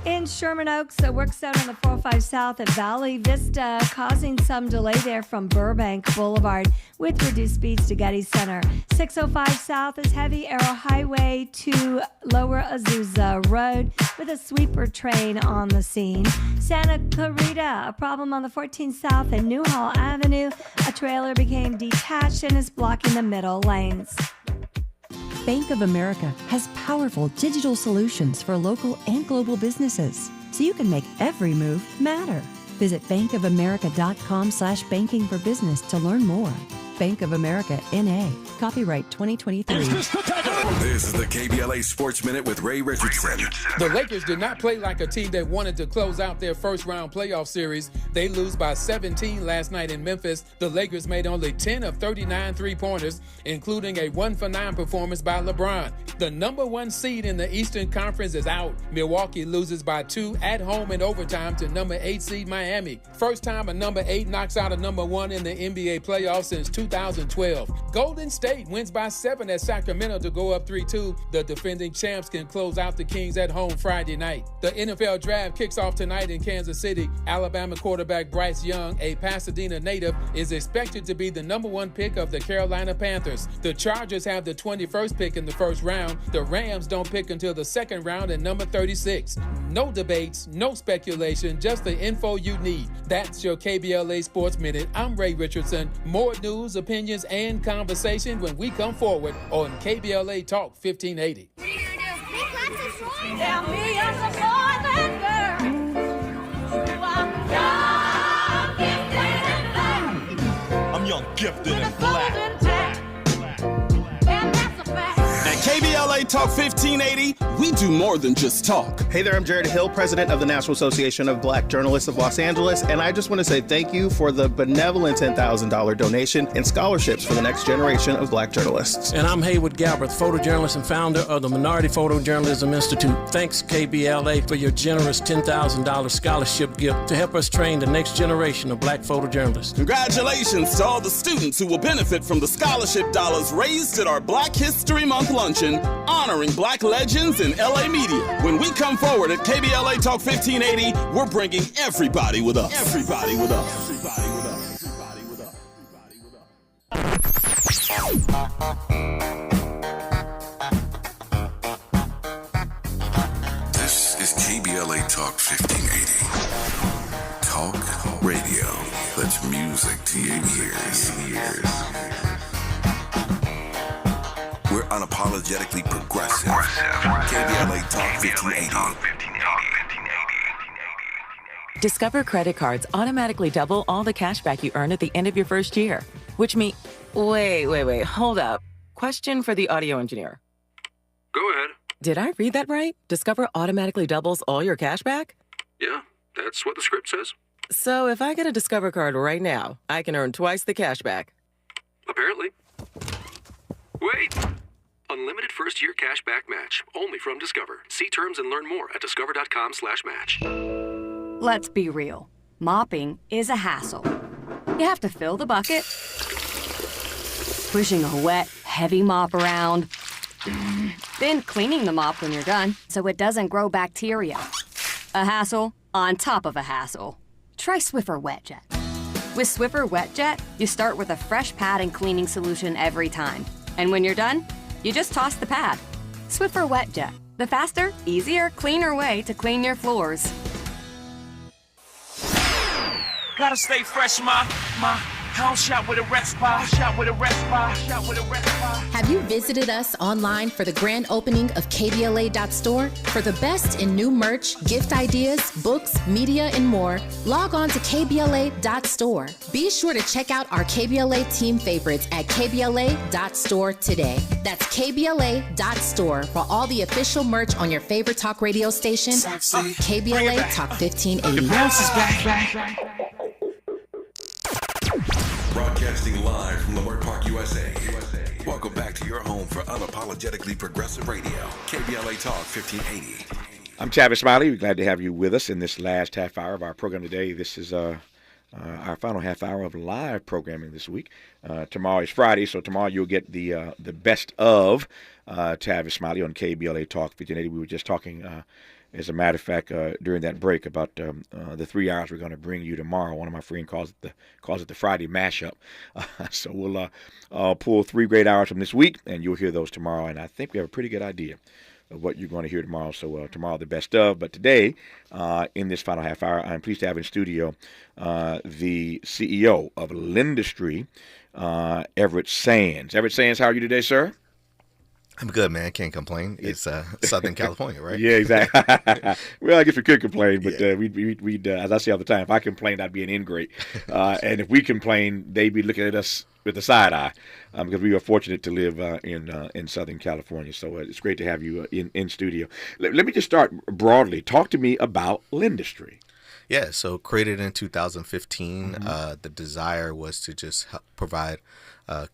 In Sherman Oaks, a work zone on the 405 South at Valley Vista, causing some delay there from Burbank Boulevard with reduced speeds to Getty Center. 605 South is Heavy Arrow Highway to Lower Azusa Road with a sweeper train on the scene. Santa Clarita, a problem on the 14th South and Newhall Avenue. A trailer became detached and is blocking the middle lanes. Bank of America has powerful digital solutions for local and global businesses, so you can make every move matter. Visit bankofamerica.com/banking for business to learn more. Bank of America, N.A. Copyright 2023. This is the KBLA Sports Minute with Ray Richardson. The Lakers did not play like a team that wanted to close out their first-round playoff series. They lose by 17 last night in Memphis. The Lakers made only 10 of 39 three-pointers, including a 1-for-9 performance by LeBron. The number 1 seed in the Eastern Conference is out. Milwaukee loses by 2 at home in overtime to number 8 seed Miami. First time a number 8 knocks out a number 1 in the NBA playoffs since 2012. Golden State wins by 7 at Sacramento to go up 3-2. The defending champs can close out the Kings at home Friday night. The NFL Draft kicks off tonight in Kansas City. Alabama quarterback Bryce Young, a Pasadena native, is expected to be the number 1 pick of the Carolina Panthers. The Chargers have the 21st pick in the first round. The Rams don't pick until the second round at number 36. No debates, no speculation, just the info you need. That's your KBLA Sports Minute. I'm Ray Richardson. More news, opinions, and conversation when we come forward on KBLA Talk 1580. I'm young, gifted, and black. At KBLA Talk 1580, we do more than just talk. Hey there, I'm Jared Hill, president of the National Association of Black Journalists of Los Angeles, and I just want to say thank you for the benevolent $10,000 donation and scholarships for the next generation of black journalists. And I'm Haywood Galbraith, photojournalist and founder of the Minority Photojournalism Institute. Thanks, KBLA, for your generous $10,000 scholarship gift to help us train the next generation of black photojournalists. Congratulations to all the students who will benefit from the scholarship dollars raised at our Black History Month luncheon, honoring black legends in LA media. When we come forward at KBLA Talk 1580, we're bringing everybody with us. Everybody with us. Everybody with us. Everybody with us. Everybody with us. This is KBLA Talk 1580. Talk radio. That's music to your ears. We're unapologetically progressive. KBLA Talk 1580. Discover credit cards automatically double all the cash back you earn at the end of your first year, which means... Wait, hold up. Question for the audio engineer. Go ahead. Did I read that right? Discover automatically doubles all your cash back? Yeah, that's what the script says. So if I get a Discover card right now, I can earn twice the cash back. Apparently. Wait! Unlimited first-year cash back match, only from Discover. See terms and learn more at discover.com/match. Let's be real. Mopping is a hassle. You have to fill the bucket, pushing a wet, heavy mop around, Then cleaning the mop when you're done so it doesn't grow bacteria. A hassle on top of a hassle. Try Swiffer WetJet. With Swiffer WetJet, you start with a fresh pad and cleaning solution every time. And when you're done, you just toss the pad. Swiffer WetJet, the faster, easier, cleaner way to clean your floors. Gotta stay fresh, my house shot with a rest bar, Have you visited us online for the grand opening of KBLA.store? For the best in new merch, gift ideas, books, media, and more, log on to KBLA.store. Be sure to check out our KBLA team favorites at KBLA.store today. That's KBLA.store for all the official merch on your favorite talk radio station, KBLA Talk 1580. The bounce is back. Broadcasting live from Leimert Park, USA. Welcome back to your home for unapologetically progressive radio, KBLA Talk 1580. I'm Tavis Smiley. We're glad to have you with us in this last half hour of our program today. This is our final half hour of live programming this week. Tomorrow is Friday, so tomorrow you'll get the best of Tavis Smiley on KBLA Talk 1580. We were just talking, as a matter of fact, during that break about the 3 hours we're going to bring you tomorrow. One of my friends calls it the Friday mashup. So we'll pull 3 great hours from this week, and you'll hear those tomorrow. And I think we have a pretty good idea of what you're going to hear tomorrow. So tomorrow, the best of. But today, in this final half hour, I'm pleased to have in studio the CEO of Lindustry, Everett Sands. Everett Sands, how are you today, sir? I'm good, man. Can't complain. It's Southern California, right? Yeah, exactly. Well, I guess we could complain, but we'd as I say all the time, if I complained, I'd be an ingrate. And if we complain, they'd be looking at us with a side eye, because we are fortunate to live in Southern California. So it's great to have you in studio. Let me just start broadly. Talk to me about Lindustry. Yeah, so created in 2015. The desire was to just help provide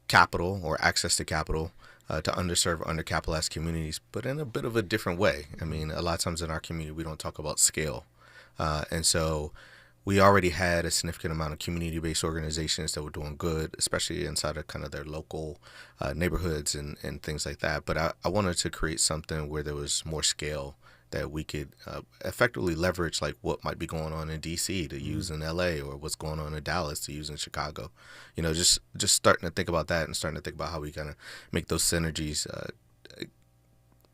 capital or access to capital to underserved, undercapitalized communities, but in a bit of a different way. I mean, a lot of times in our community, we don't talk about scale. And so we already had a significant amount of community-based organizations that were doing good, especially inside of kind of their local neighborhoods and things like that. But I wanted to create something where there was more scale, that we could effectively leverage like what might be going on in DC to use in LA, or what's going on in Dallas to use in Chicago. You know, just starting to think about that and starting to think about how we kind of make those synergies,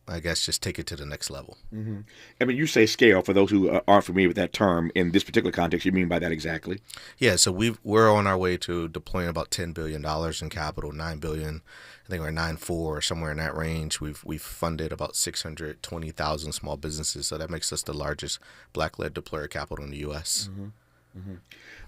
I guess, just take it to the next level. Mm-hmm. I mean, you say scale. For those who aren't familiar with that term, in this particular context, you mean by that exactly? Yeah, so we're on our way to deploying about $10 billion in capital, $9 billion. I think we're 9.4 or somewhere in that range. We've funded about 620,000 small businesses, so that makes us the largest Black-led deployer of capital in the U.S. Mm-hmm.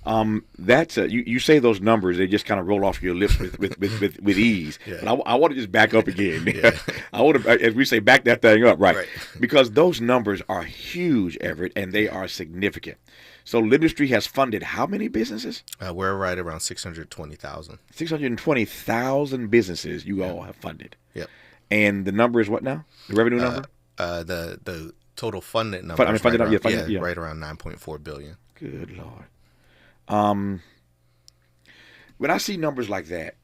Mm-hmm. That's you say those numbers, they just kind of roll off your lips with ease. Yeah. But I want to just back up again. Yeah. I want to, as we say, back that thing up, right? Because those numbers are huge, Everett, and they are significant. So Lindustry has funded how many businesses? We're right around 620,000. 620,000 businesses you all have funded. Yep. And the number is what now? The revenue number? The total funded number is right around $9.4 billion. Good Lord. When I see numbers like that,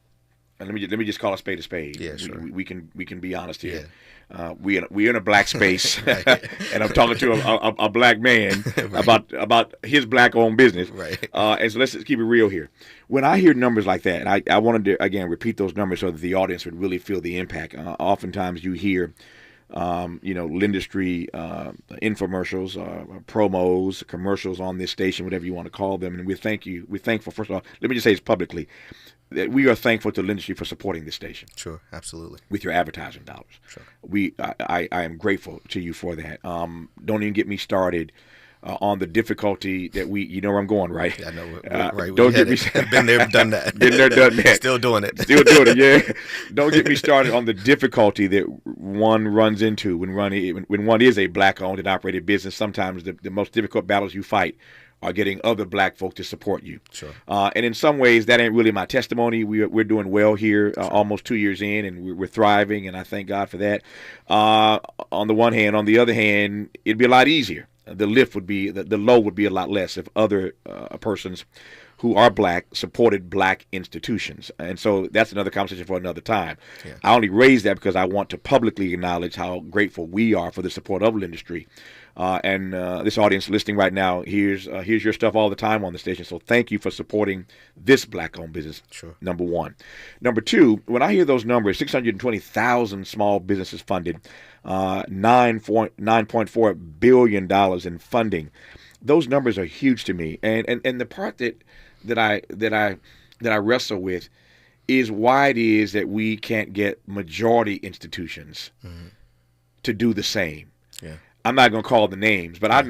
and let me just call a spade. Yeah, sure. We can be honest here. Yeah. We're in a black space, and I'm talking to a black man about his black-owned business. Right. And so let's just keep it real here. When I hear numbers like that, and I wanted to again repeat those numbers so that the audience would really feel the impact. Oftentimes you hear, Lindustry infomercials, promos, commercials on this station, whatever you want to call them, and we're thankful. First of all, let me just say this publicly, that we are thankful to Lindustry for supporting this station. Sure, absolutely. With your advertising dollars. Sure. I am grateful to you for that. Don't even get me started on the difficulty that you know where I'm going, right? Yeah, I know. Right. Don't get me been there, done that. Been there, done that. Still doing it. Yeah. Don't get me started on the difficulty that one runs into when one is a black-owned and operated business. Sometimes the most difficult battles you fight are getting other black folk to support you. Sure. And in some ways, that ain't really my testimony. We're doing well here, almost 2 years in, and we're thriving, and I thank God for that. On the one hand, on the other hand, it'd be a lot easier. The lift would be, the load would be a lot less if other persons who are black supported black institutions. And so that's another conversation for another time. Yeah. I only raise that because I want to publicly acknowledge how grateful we are for the support of Lindustry. And this audience listening right now hears your stuff all the time on the station. So thank you for supporting this black-owned business, Sure. number one. Number two, when I hear those numbers, 620,000 small businesses funded, $9.4 billion in funding, those numbers are huge to me. And the part that I wrestle with is why it is that we can't get majority institutions to do the same. Yeah. I'm not going to call the names, but I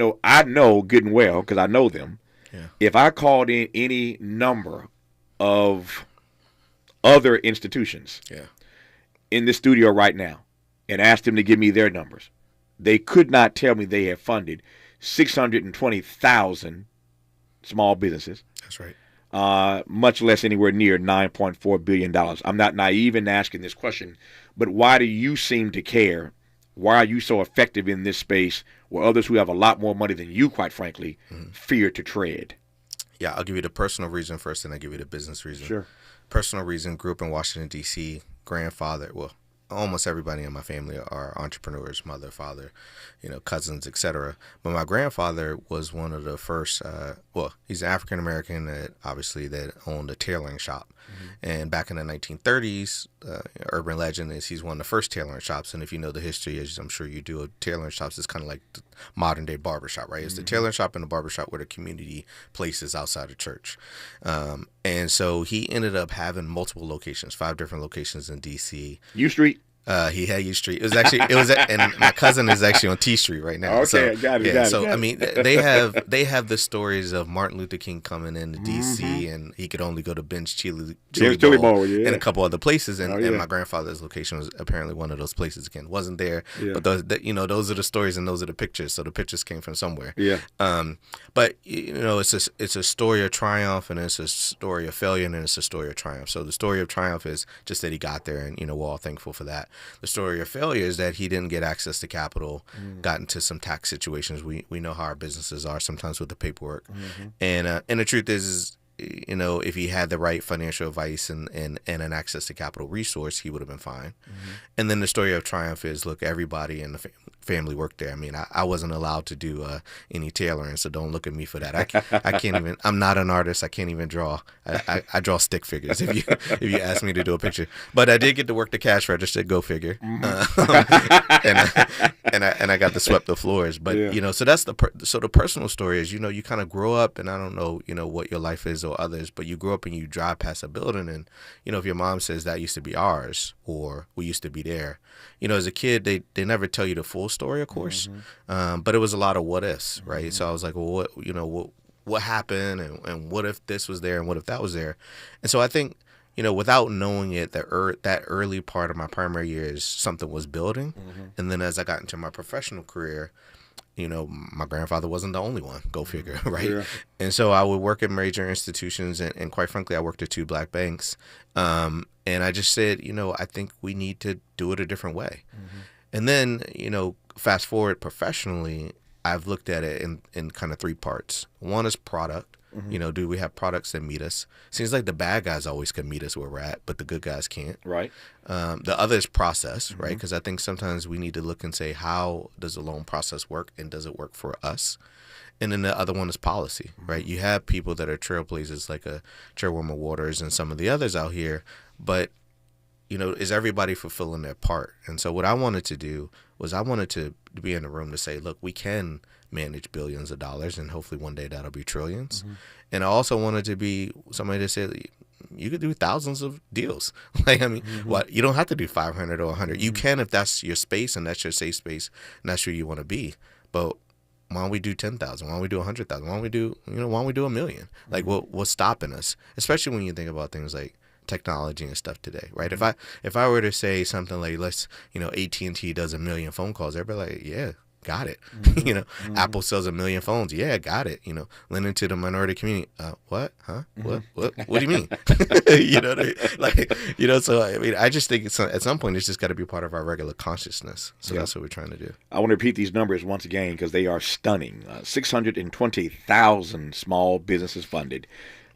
know good and well because I know them. Yeah. If I called in any number of other institutions in the studio right now and asked them to give me their numbers, they could not tell me they have funded 620,000 small businesses. That's right. Much less anywhere near $9.4 billion. I'm not naive in asking this question, but why do you seem to care? Why are you so effective in this space where others who have a lot more money than you, quite frankly, fear to tread? Yeah, I'll give you the personal reason first, and I'll give you the business reason. Sure. Personal reason, grew up in Washington, D.C., grandfather, well, almost everybody in my family are entrepreneurs, mother, father, cousins, etc. But my grandfather was one of the first, he's African American that owned a tailoring shop. And back in the 1930s, urban legend is he's one of the first tailoring shops. And if you know the history, as I'm sure you do, tailoring shops is kind of like the modern day barbershop, right? It's the tailoring shop and the barbershop where the community places outside of church. And so he ended up having multiple locations, 5 different locations in D.C. U Street? He had U Street. And my cousin is actually on T Street right now. Okay, so, got it. I mean, they have the stories of Martin Luther King coming into DC and he could only go to Ben's Chili Bowl and a couple other places. And my grandfather's location was apparently one of those places. Again, wasn't there, but those are the stories and those are the pictures. So the pictures came from somewhere. Yeah. But it's a story of triumph and it's a story of failure and it's a story of triumph. So the story of triumph is just that he got there and we're all thankful for that. The story of failure is that he didn't get access to capital, got into some tax situations. We know how our businesses are sometimes with the paperwork. And the truth is, if he had the right financial advice and an access to capital resource, he would have been fine. And then the story of triumph is, look, everybody in the family worked there. I mean, I wasn't allowed to do any tailoring, so don't look at me for that. I can't even. I'm not an artist. I can't even draw. I draw stick figures. If you ask me to do a picture, but I did get to work the cash register. Go figure. And I got to sweep the floors. But so that's the personal story is you kind of grow up, and I don't know what your life is or others, but you grow up and you drive past a building, and if your mom says that used to be ours or we used to be there, as a kid they never tell you the full story, of course, but it was a lot of what ifs, right? So I was like, well, what happened, and what if this was there, and what if that was there, and so I think without knowing it, that early part of my primary years, something was building, and then as I got into my professional career, my grandfather wasn't the only one. Go figure, right? Yeah. And so I would work at major institutions, and quite frankly, I worked at 2 black banks, and I just said, I think we need to do it a different way. And then, fast forward professionally, I've looked at it in kind of 3 parts. One is product. Do we have products that meet us? Seems like the bad guys always can meet us where we're at, but the good guys can't. Right. The other is process, right? Because I think sometimes we need to look and say, how does the loan process work, and does it work for us? And then the other one is policy, right? You have people that are trailblazers like a Chairwoman Waters and some of the others out here, but is everybody fulfilling their part? And so what I wanted to do was I wanted to be in the room to say, look, we can manage billions of dollars, and hopefully one day that'll be trillions. And I also wanted to be somebody that said you could do thousands of deals. You don't have to do 500 or 100. You can if that's your space and that's your safe space and that's where you want to be. But why don't we do 10,000? Why don't we do 100,000? Why don't we do why don't we do 1 million? Like what's stopping us? Especially when you think about things like technology and stuff today, right? If I were to say something like, AT&T does 1 million phone calls, everybody like, yeah, got it. Apple sells 1 million phones, yeah, got it. Lending to the minority community, what? Huh? What do you mean? So I mean, I just think at some point it's just got to be part of our regular consciousness. So that's what we're trying to do. I want to repeat these numbers once again because they are stunning. 620,000 small businesses funded.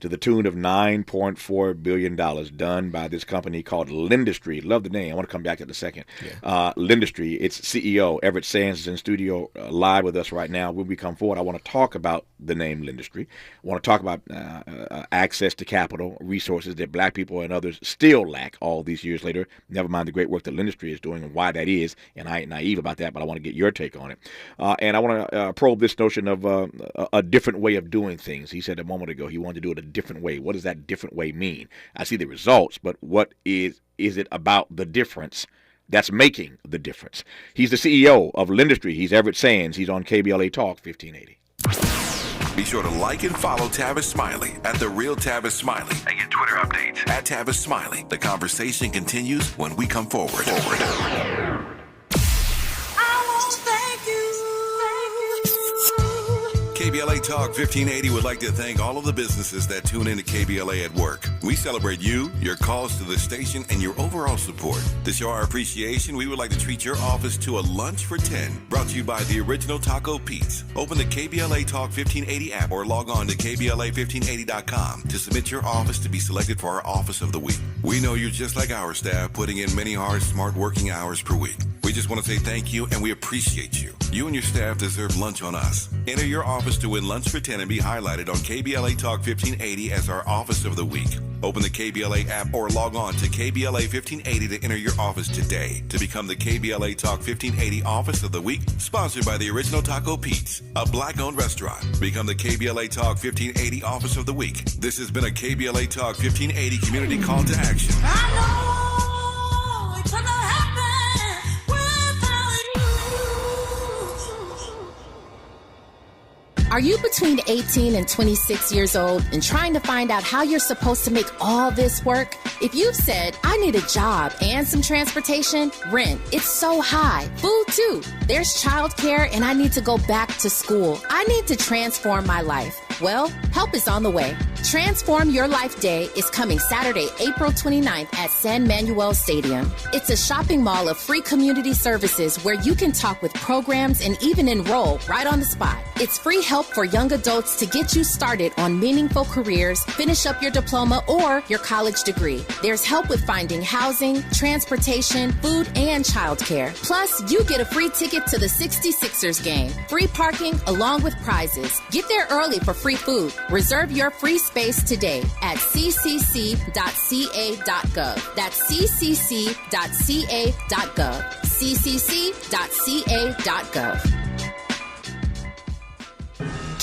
to the tune of $9.4 billion done by this company called Lindustry. Love the name. I want to come back to it in a second. Yeah. Lindustry, its CEO, Everett Sands, is in studio live with us right now. When we come forward, I want to talk about the name Lindustry. I want to talk about access to capital, resources that black people and others still lack all these years later. Never mind the great work that Lindustry is doing and why that is. And I ain't naive about that, but I want to get your take on it. And I want to probe this notion of a different way of doing things. He said a moment ago he wanted to do it a different way. What does that different way mean? I see the results, but what is it about the difference that's making the difference? He's the CEO of Lindustry. He's Everett Sands. He's on KBLA Talk 1580. Be sure to like and follow Tavis Smiley at The Real Tavis Smiley and get Twitter updates at Tavis Smiley. The conversation continues when we come forward. KBLA Talk 1580 would like to thank all of the businesses that tune into KBLA at work. We celebrate you, your calls to the station, and your overall support. To show our appreciation, we would like to treat your office to a lunch for 10, brought to you by the Original Taco Pete's. Open the KBLA Talk 1580 app or log on to KBLA1580.com to submit your office to be selected for our Office of the Week. We know you're just like our staff, putting in many hard, smart working hours per week. We just want to say thank you, and we appreciate you. You and your staff deserve lunch on us. Enter your office to win lunch for 10 and be highlighted on KBLA Talk 1580 as our Office of the Week. Open the KBLA app or log on to KBLA 1580 to enter your office today to become the KBLA Talk 1580 Office of the Week, sponsored by the Original Taco Pete's, a black-owned restaurant. Become the KBLA Talk 1580 Office of the Week. This has been a KBLA Talk 1580 community call to action. I know it's gonna happen. Are you between 18 and 26 years old and trying to find out how you're supposed to make all this work? If you've said, I need a job and some transportation, rent, it's so high. Food too. There's childcare and I need to go back to school. I need to transform my life. Well, help is on the way. Transform Your Life Day is coming Saturday, April 29th at San Manuel Stadium. It's a shopping mall of free community services where you can talk with programs and even enroll right on the spot. It's free help for young adults to get you started on meaningful careers, finish up your diploma or your college degree. There's help with finding housing, transportation, food, and childcare. Plus, you get a free ticket to the 66ers game, free parking along with prizes. Get there early for free food. Reserve your free space today at ccc.ca.gov. That's ccc.ca.gov. ccc.ca.gov.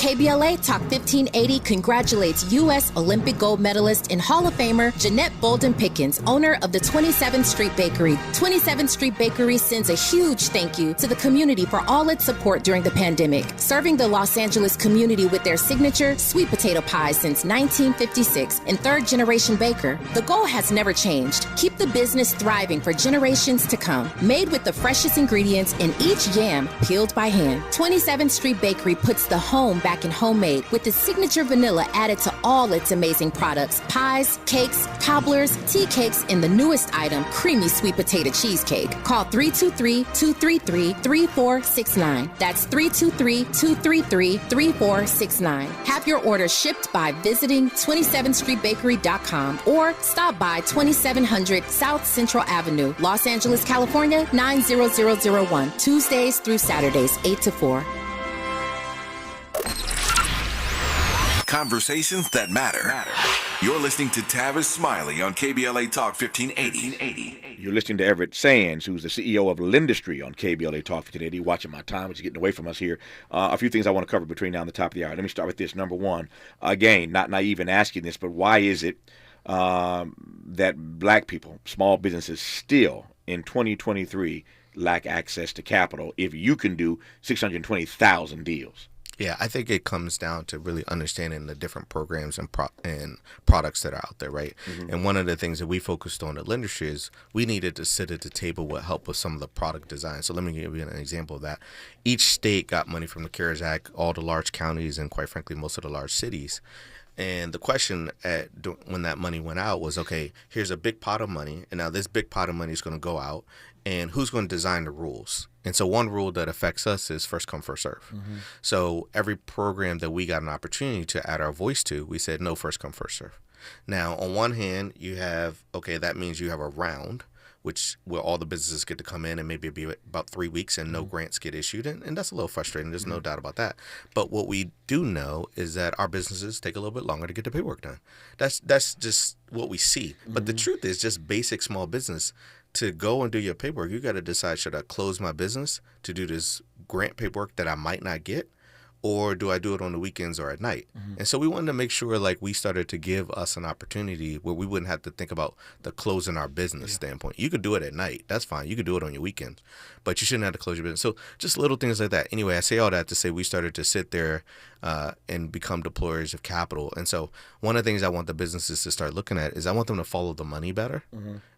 KBLA Talk 1580 congratulates U.S. Olympic gold medalist and Hall of Famer Jeanette Bolden Pickens, owner of the 27th Street Bakery. 27th Street Bakery sends a huge thank you to the community for all its support during the pandemic, serving the Los Angeles community with their signature sweet potato pie since 1956 and third-generation baker. The goal has never changed. Keep the business thriving for generations to come. Made with the freshest ingredients and each yam peeled by hand. 27th Street Bakery puts the home back in homemade with its signature vanilla added to all its amazing products, pies, cakes, cobblers, tea cakes, and the newest item, creamy sweet potato cheesecake. Call 323-233-3469. That's 323-233-3469. Have your order shipped by visiting 27thstreetbakery.com or stop by 2700 South Central Avenue, Los Angeles, California, 90001, Tuesdays through Saturdays, 8 to 4. Conversations that matter. You're listening to Tavis Smiley on KBLA Talk 1580. You're listening to Everett Sands, who's the CEO of Lindustry on KBLA Talk 1580. Watching my time, which is getting away from us here. A few things I want to cover between now and the top of the hour. Let me start with this. Number one, again, not naive in asking this, but why is it that black people, small businesses, still in 2023 lack access to capital if you can do 620,000 deals? Yeah, I think it comes down to really understanding the different programs and products that are out there, right? Mm-hmm. And one of the things that we focused on at Lindustry is we needed to sit at the table with help with some of the product design. So let me give you an example of that. Each state got money from the CARES Act, all the large counties, and quite frankly, most of the large cities. And the question when that money went out was, okay, here's a big pot of money, and now this big pot of money is going to go out, and who's going to design the rules? And so one rule that affects us is first come, first serve. So every program that we got an opportunity to add our voice to, we said no, first come, first serve. Now, on one hand, you have, okay, that means you have a round, where all the businesses get to come in and maybe it'd be about 3 weeks and no grants get issued. And that's a little frustrating. There's no doubt about that. But what we do know is that our businesses take a little bit longer to get the paperwork done. That's just what we see. But the truth is just basic small business. To go and do your paperwork, you got to decide, should I close my business to do this grant paperwork that I might not get? Or do I do it on the weekends or at night? And so we wanted to make sure like we started to give us an opportunity where we wouldn't have to think about the closing our business standpoint. You could do it at night. That's fine. You could do it on your weekends. But you shouldn't have to close your business. So just little things like that. Anyway, I say all that to say we started to sit there and become deployers of capital. And so one of the things I want the businesses to start looking at is I want them to follow the money better.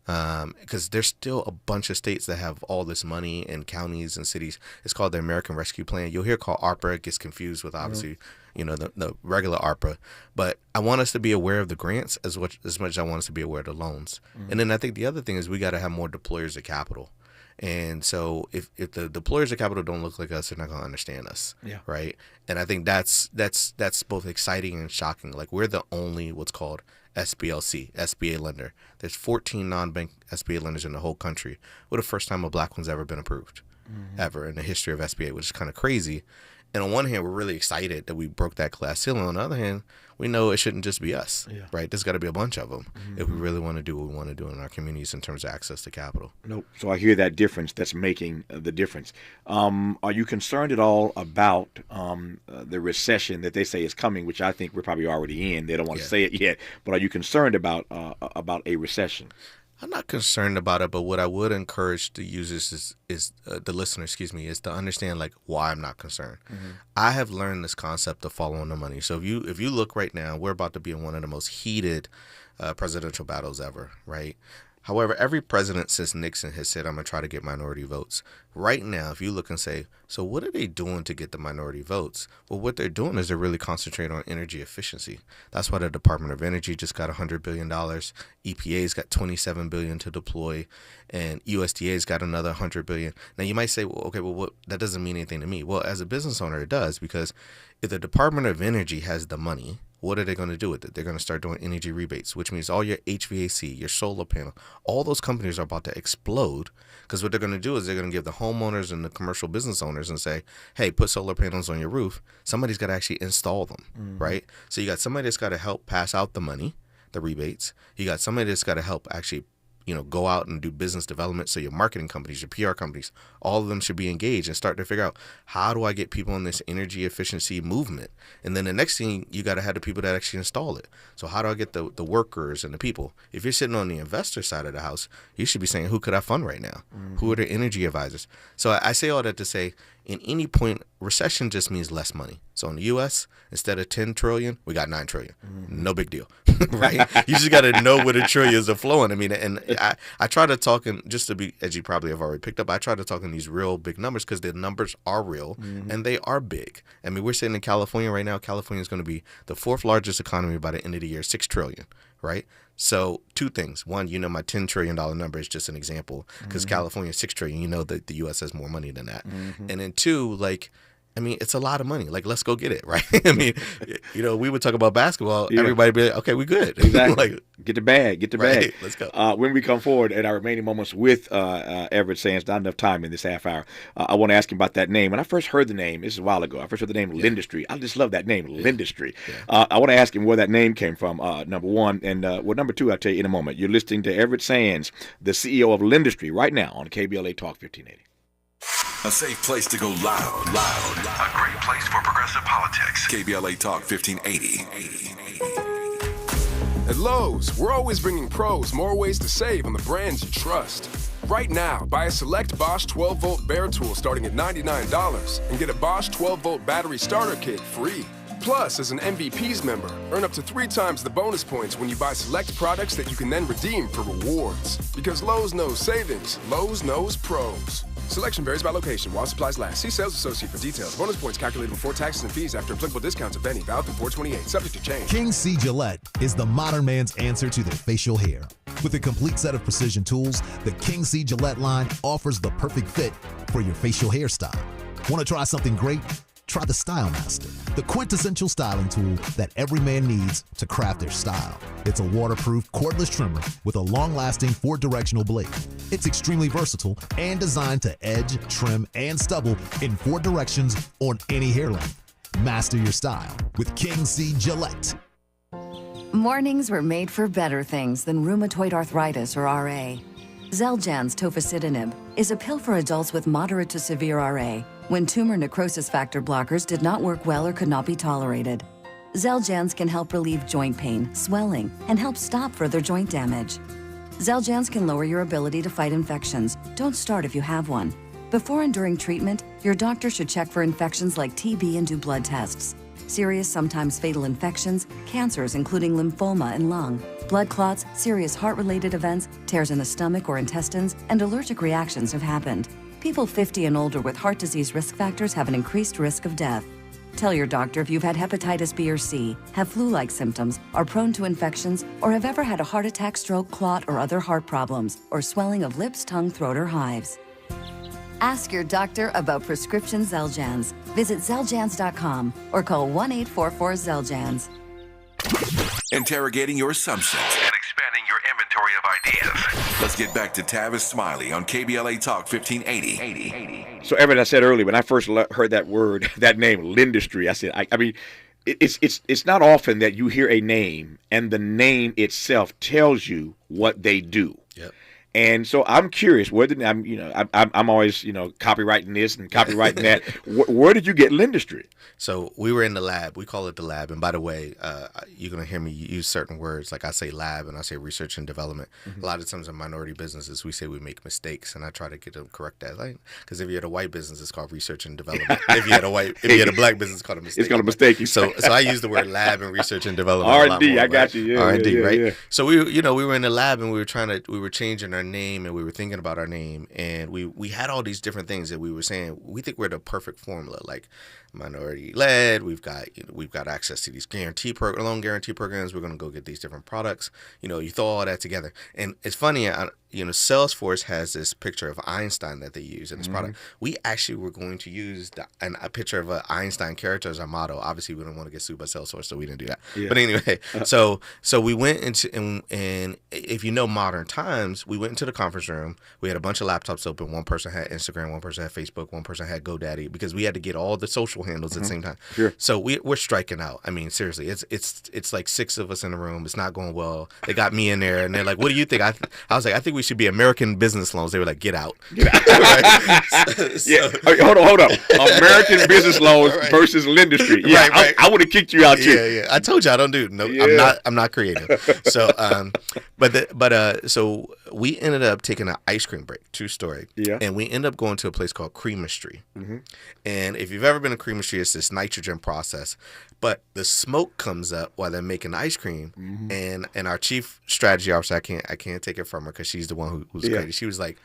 Because there's still a bunch of states that have all this money, and counties and cities. It's called the American Rescue Plan. You'll hear it called ARPA. It gets confused with obviously, the regular ARPA. But I want us to be aware of the grants as much as I want us to be aware of the loans. And then I think the other thing is we got to have more deployers of capital. And so if the deployers of capital don't look like us, they're not going to understand us. Right. And I think that's both exciting and shocking. Like we're the only what's called SBLC, SBA lender. There's 14 non-bank SBA lenders in the whole country. We're the first time a black one's ever been approved, ever in the history of SBA, which is kind of crazy. And on one hand, we're really excited that we broke that glass ceiling. On the other hand, we know it shouldn't just be us, right? There's got to be a bunch of them if we really want to do what we want to do in our communities in terms of access to capital. Nope. So I hear that difference. That's making the difference. Are you concerned at all about the recession that they say is coming, which I think we're probably already in? They don't want to say it yet, but are you concerned about a recession? I'm not concerned about it, but what I would encourage the users is the listener, is to understand like why I'm not concerned. I have learned this concept of following the money. So if you look right now, we're about to be in one of the most heated presidential battles ever, right? However, every president since Nixon has said, I'm going to try to get minority votes. Right now, if you look and say, so what are they doing to get the minority votes? Well, what they're doing is they're really concentrating on energy efficiency. That's why the Department of Energy just got $100 billion. EPA's got $27 billion to deploy, and USDA's got another $100 billion. Now, you might say, well, okay, well, that doesn't mean anything to me. Well, as a business owner, it does, because if the Department of Energy has the money, what are they going to do with it? They're going to start doing energy rebates, which means all your HVAC, your solar panel, all those companies are about to explode, because what they're going to do is they're going to give the homeowners and the commercial business owners and say, hey, put solar panels on your roof. Somebody's got to actually install them, right? So you got somebody that's got to help pass out the money, the rebates. You got somebody that's got to help actually go out and do business development. So your marketing companies, your PR companies, all of them should be engaged and start to figure out, how do I get people in this energy efficiency movement? And then the next thing, you got to have the people that actually install it. So how do I get the workers and the people? If you're sitting on the investor side of the house, you should be saying, who could I fund right now? Who are the energy advisors? So I say all that to say, in any point, recession just means less money. So in the U.S., instead of 10 trillion, we got 9 trillion. No big deal, right? You just got to know where the trillions are flowing. I mean, and I try to talk in, just to be, as you probably have already picked up, I try to talk in these real big numbers because the numbers are real and they are big. I mean, we're sitting in California right now. California is going to be the 4th largest economy by the end of the year, 6 trillion, right? So 2 things. One, my $10 trillion number is just an example, because California is $6 trillion. That the U.S. has more money than that. And then 2, it's a lot of money. Let's go get it, right? I mean, we would talk about basketball. Yeah. Everybody be like, okay, we good. Exactly. Get the bag. Right. Let's go. When we come forward in our remaining moments with Everett Sands, not enough time in this half hour, I want to ask him about that name. When I first heard the name, this is a while ago, I first heard the name Lindustry. I just love that name, Lindustry. Yeah. I want to ask him where that name came from, number one. And number 2, I'll tell you in a moment. You're listening to Everett Sands, the CEO of Lindustry, right now on KBLA Talk 1580. A safe place to go loud. A great place for progressive politics. KBLA Talk 1580. At Lowe's, we're always bringing pros more ways to save on the brands you trust. Right now, buy a select Bosch 12-volt bare tool starting at $99 and get a Bosch 12-volt battery starter kit free. Plus, as an MVPs member, earn up to 3 times the bonus points when you buy select products that you can then redeem for rewards. Because Lowe's knows savings, Lowe's knows pros. Selection varies by location while supplies last. See sales associate for details. Bonus points calculated before taxes and fees after applicable discounts, if any. Valid through 4/28. Subject to change. King C. Gillette is the modern man's answer to their facial hair. With a complete set of precision tools, the King C. Gillette line offers the perfect fit for your facial hairstyle. Want to try something great? Try the Style Master, the quintessential styling tool that every man needs to craft their style. It's a waterproof, cordless trimmer with a long-lasting 4-directional blade. It's extremely versatile and designed to edge, trim, and stubble in 4 directions on any hair length. Master your style with King C. Gillette. Mornings were made for better things than rheumatoid arthritis or RA. Xeljanz tofacitinib is a pill for adults with moderate to severe RA when tumor necrosis factor blockers did not work well or could not be tolerated. Xeljanz can help relieve joint pain, swelling, and help stop further joint damage. Xeljanz can lower your ability to fight infections. Don't start if you have one. Before and during treatment, your doctor should check for infections like TB and do blood tests. Serious, sometimes fatal infections, cancers including lymphoma and lung, blood clots, serious heart-related events, tears in the stomach or intestines, and allergic reactions have happened. People 50 and older with heart disease risk factors have an increased risk of death. Tell your doctor if you've had hepatitis B or C, have flu-like symptoms, are prone to infections, or have ever had a heart attack, stroke, clot, or other heart problems, or swelling of lips, tongue, throat, or hives. Ask your doctor about prescription Xeljanz. Visit Xeljanz.com or call 1-844-XELJANZ. Interrogating your assumptions and expanding your inventory of ideas. Let's get back to Tavis Smiley on KBLA Talk 1580. So, Everett, I said earlier, when I first heard that word, that name, Lindustry, I said, I mean, it's not often that you hear a name and the name itself tells you what they do. Yep. And so I'm curious. I'm always copywriting this and copywriting that. Where did you get Lindustry? So we were in the lab. We call it the lab. And by the way, you're gonna hear me use certain words like I say lab and I say research and development. Mm-hmm. A lot of times in minority businesses, we say we make mistakes, and I try to get them correct that. Because if you had a white business, it's called research and development. If you had a black business, it's called a mistake. It's called a mistake. So I use the word lab and research and development. R&D. I got you. Yeah, R&D, right? Yeah. So we were in the lab and we were changing our name, and we were thinking about our name, and we had all these different things that we were saying. We think we're the perfect formula, like minority led. We've got access to these loan guarantee programs. We're going to go get these different products. You throw all that together, and it's funny. Salesforce has this picture of Einstein that they use in this product. We actually were going to use a picture of an Einstein character as our motto. Obviously, we didn't want to get sued by Salesforce, so we didn't do that. Yeah. But anyway, so we went into, and if you know modern times, we went into the conference room. We had a bunch of laptops open. One person had Instagram, one person had Facebook, one person had GoDaddy, because we had to get all the social handles at the same time. Sure. So we're striking out. I mean, seriously, it's like 6 of us in the room. It's not going well. They got me in there, and they're like, "What do you think?" I was like, "I think we should be American business loans." They were like, "Get out." Hold on. American business loans versus Lindustry. Yeah, right. I would have kicked you out too. Yeah. I told you I don't do. No, yeah. I'm not creative. So, so we ended up taking an ice cream break. True story. Yeah. And we ended up going to a place called Creamistry. Mm-hmm. And if you've ever been to Creamistry, it's this nitrogen process. But the smoke comes up while they're making ice cream, and our chief strategy officer, I can't take it from her because she's the one who's created. She was like,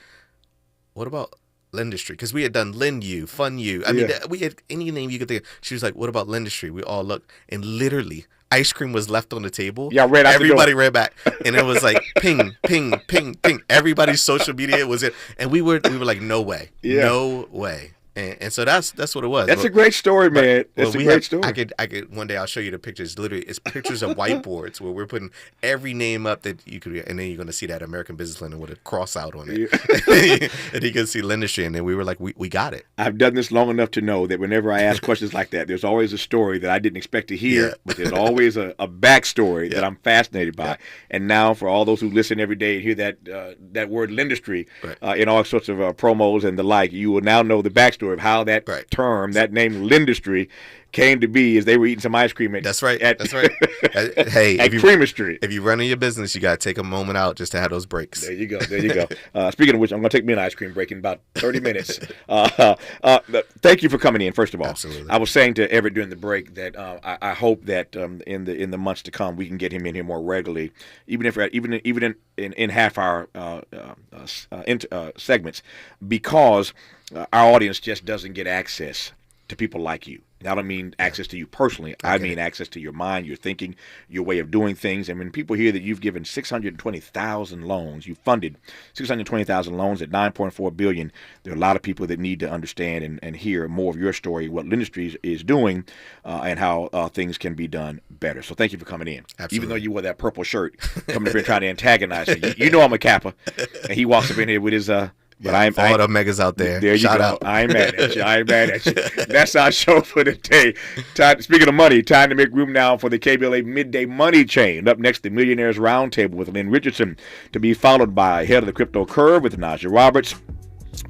"What about Lindustry?" Because we had done Lind You, Fun You. I mean, we had any name you could think of. She was like, "What about Lindustry?" We all looked, and literally, ice cream was left on the table. Yeah, everybody read back, and it was like ping, ping, ping, ping. Everybody's social media was it, and we were like, "No way, no way." And so that's what it was. That's a great story, man. That's a great story. I could one day I'll show you the pictures. Literally, it's pictures of whiteboards where we're putting every name up that you could, and then you're going to see that American business lender with a cross out on it, and you can see Lindustry. And then we were like, we got it. I've done this long enough to know that whenever I ask questions like that, there's always a story that I didn't expect to hear, but there's always a backstory that I'm fascinated by. And now, for all those who listen every day and hear that word Lindustry in all sorts of promos and the like, you will now know the backstory backstory of how that term, that name Lindustry, came to be as they were eating some ice cream at That's right. Hey, at Creamer Street. If you're running your business, you got to take a moment out just to have those breaks. There you go. Speaking of which, I'm going to take me an ice cream break in about 30 minutes. Thank you for coming in, first of all. Absolutely. I was saying to Everett during the break that I hope that in the months to come we can get him in here more regularly, even in half hour segments, because our audience just doesn't get access to people like you. I don't mean access to you personally. I mean access to your mind, your thinking, your way of doing things. And when people hear that you've given 620,000 loans, you funded 620,000 loans at $9.4 billion, there are a lot of people that need to understand and hear more of your story, what Lindustry is doing, and how things can be done better. So thank you for coming in. Absolutely. Even though you wore that purple shirt, coming up here and trying to antagonize me. You know I'm a Kappa. And he walks up in here with his... But for all the megas out there. There you Shout go. out. I ain't mad at you. That's our show for today. Speaking of money, time to make room now for the KBLA Midday Money Chain. Up next, the Millionaires Roundtable with Lynn Richardson, to be followed by Head of the Crypto Curve with Najee Roberts.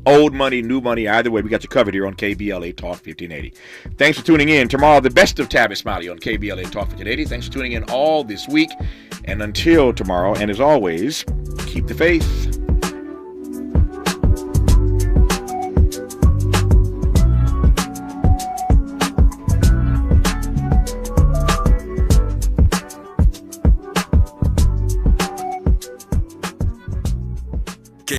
Old money, new money, either way, we got you covered here on KBLA Talk 1580. Thanks for tuning in. Tomorrow, the best of Tavis Smiley on KBLA Talk 1580. Thanks for tuning in all this week. And until tomorrow, and as always, keep the faith.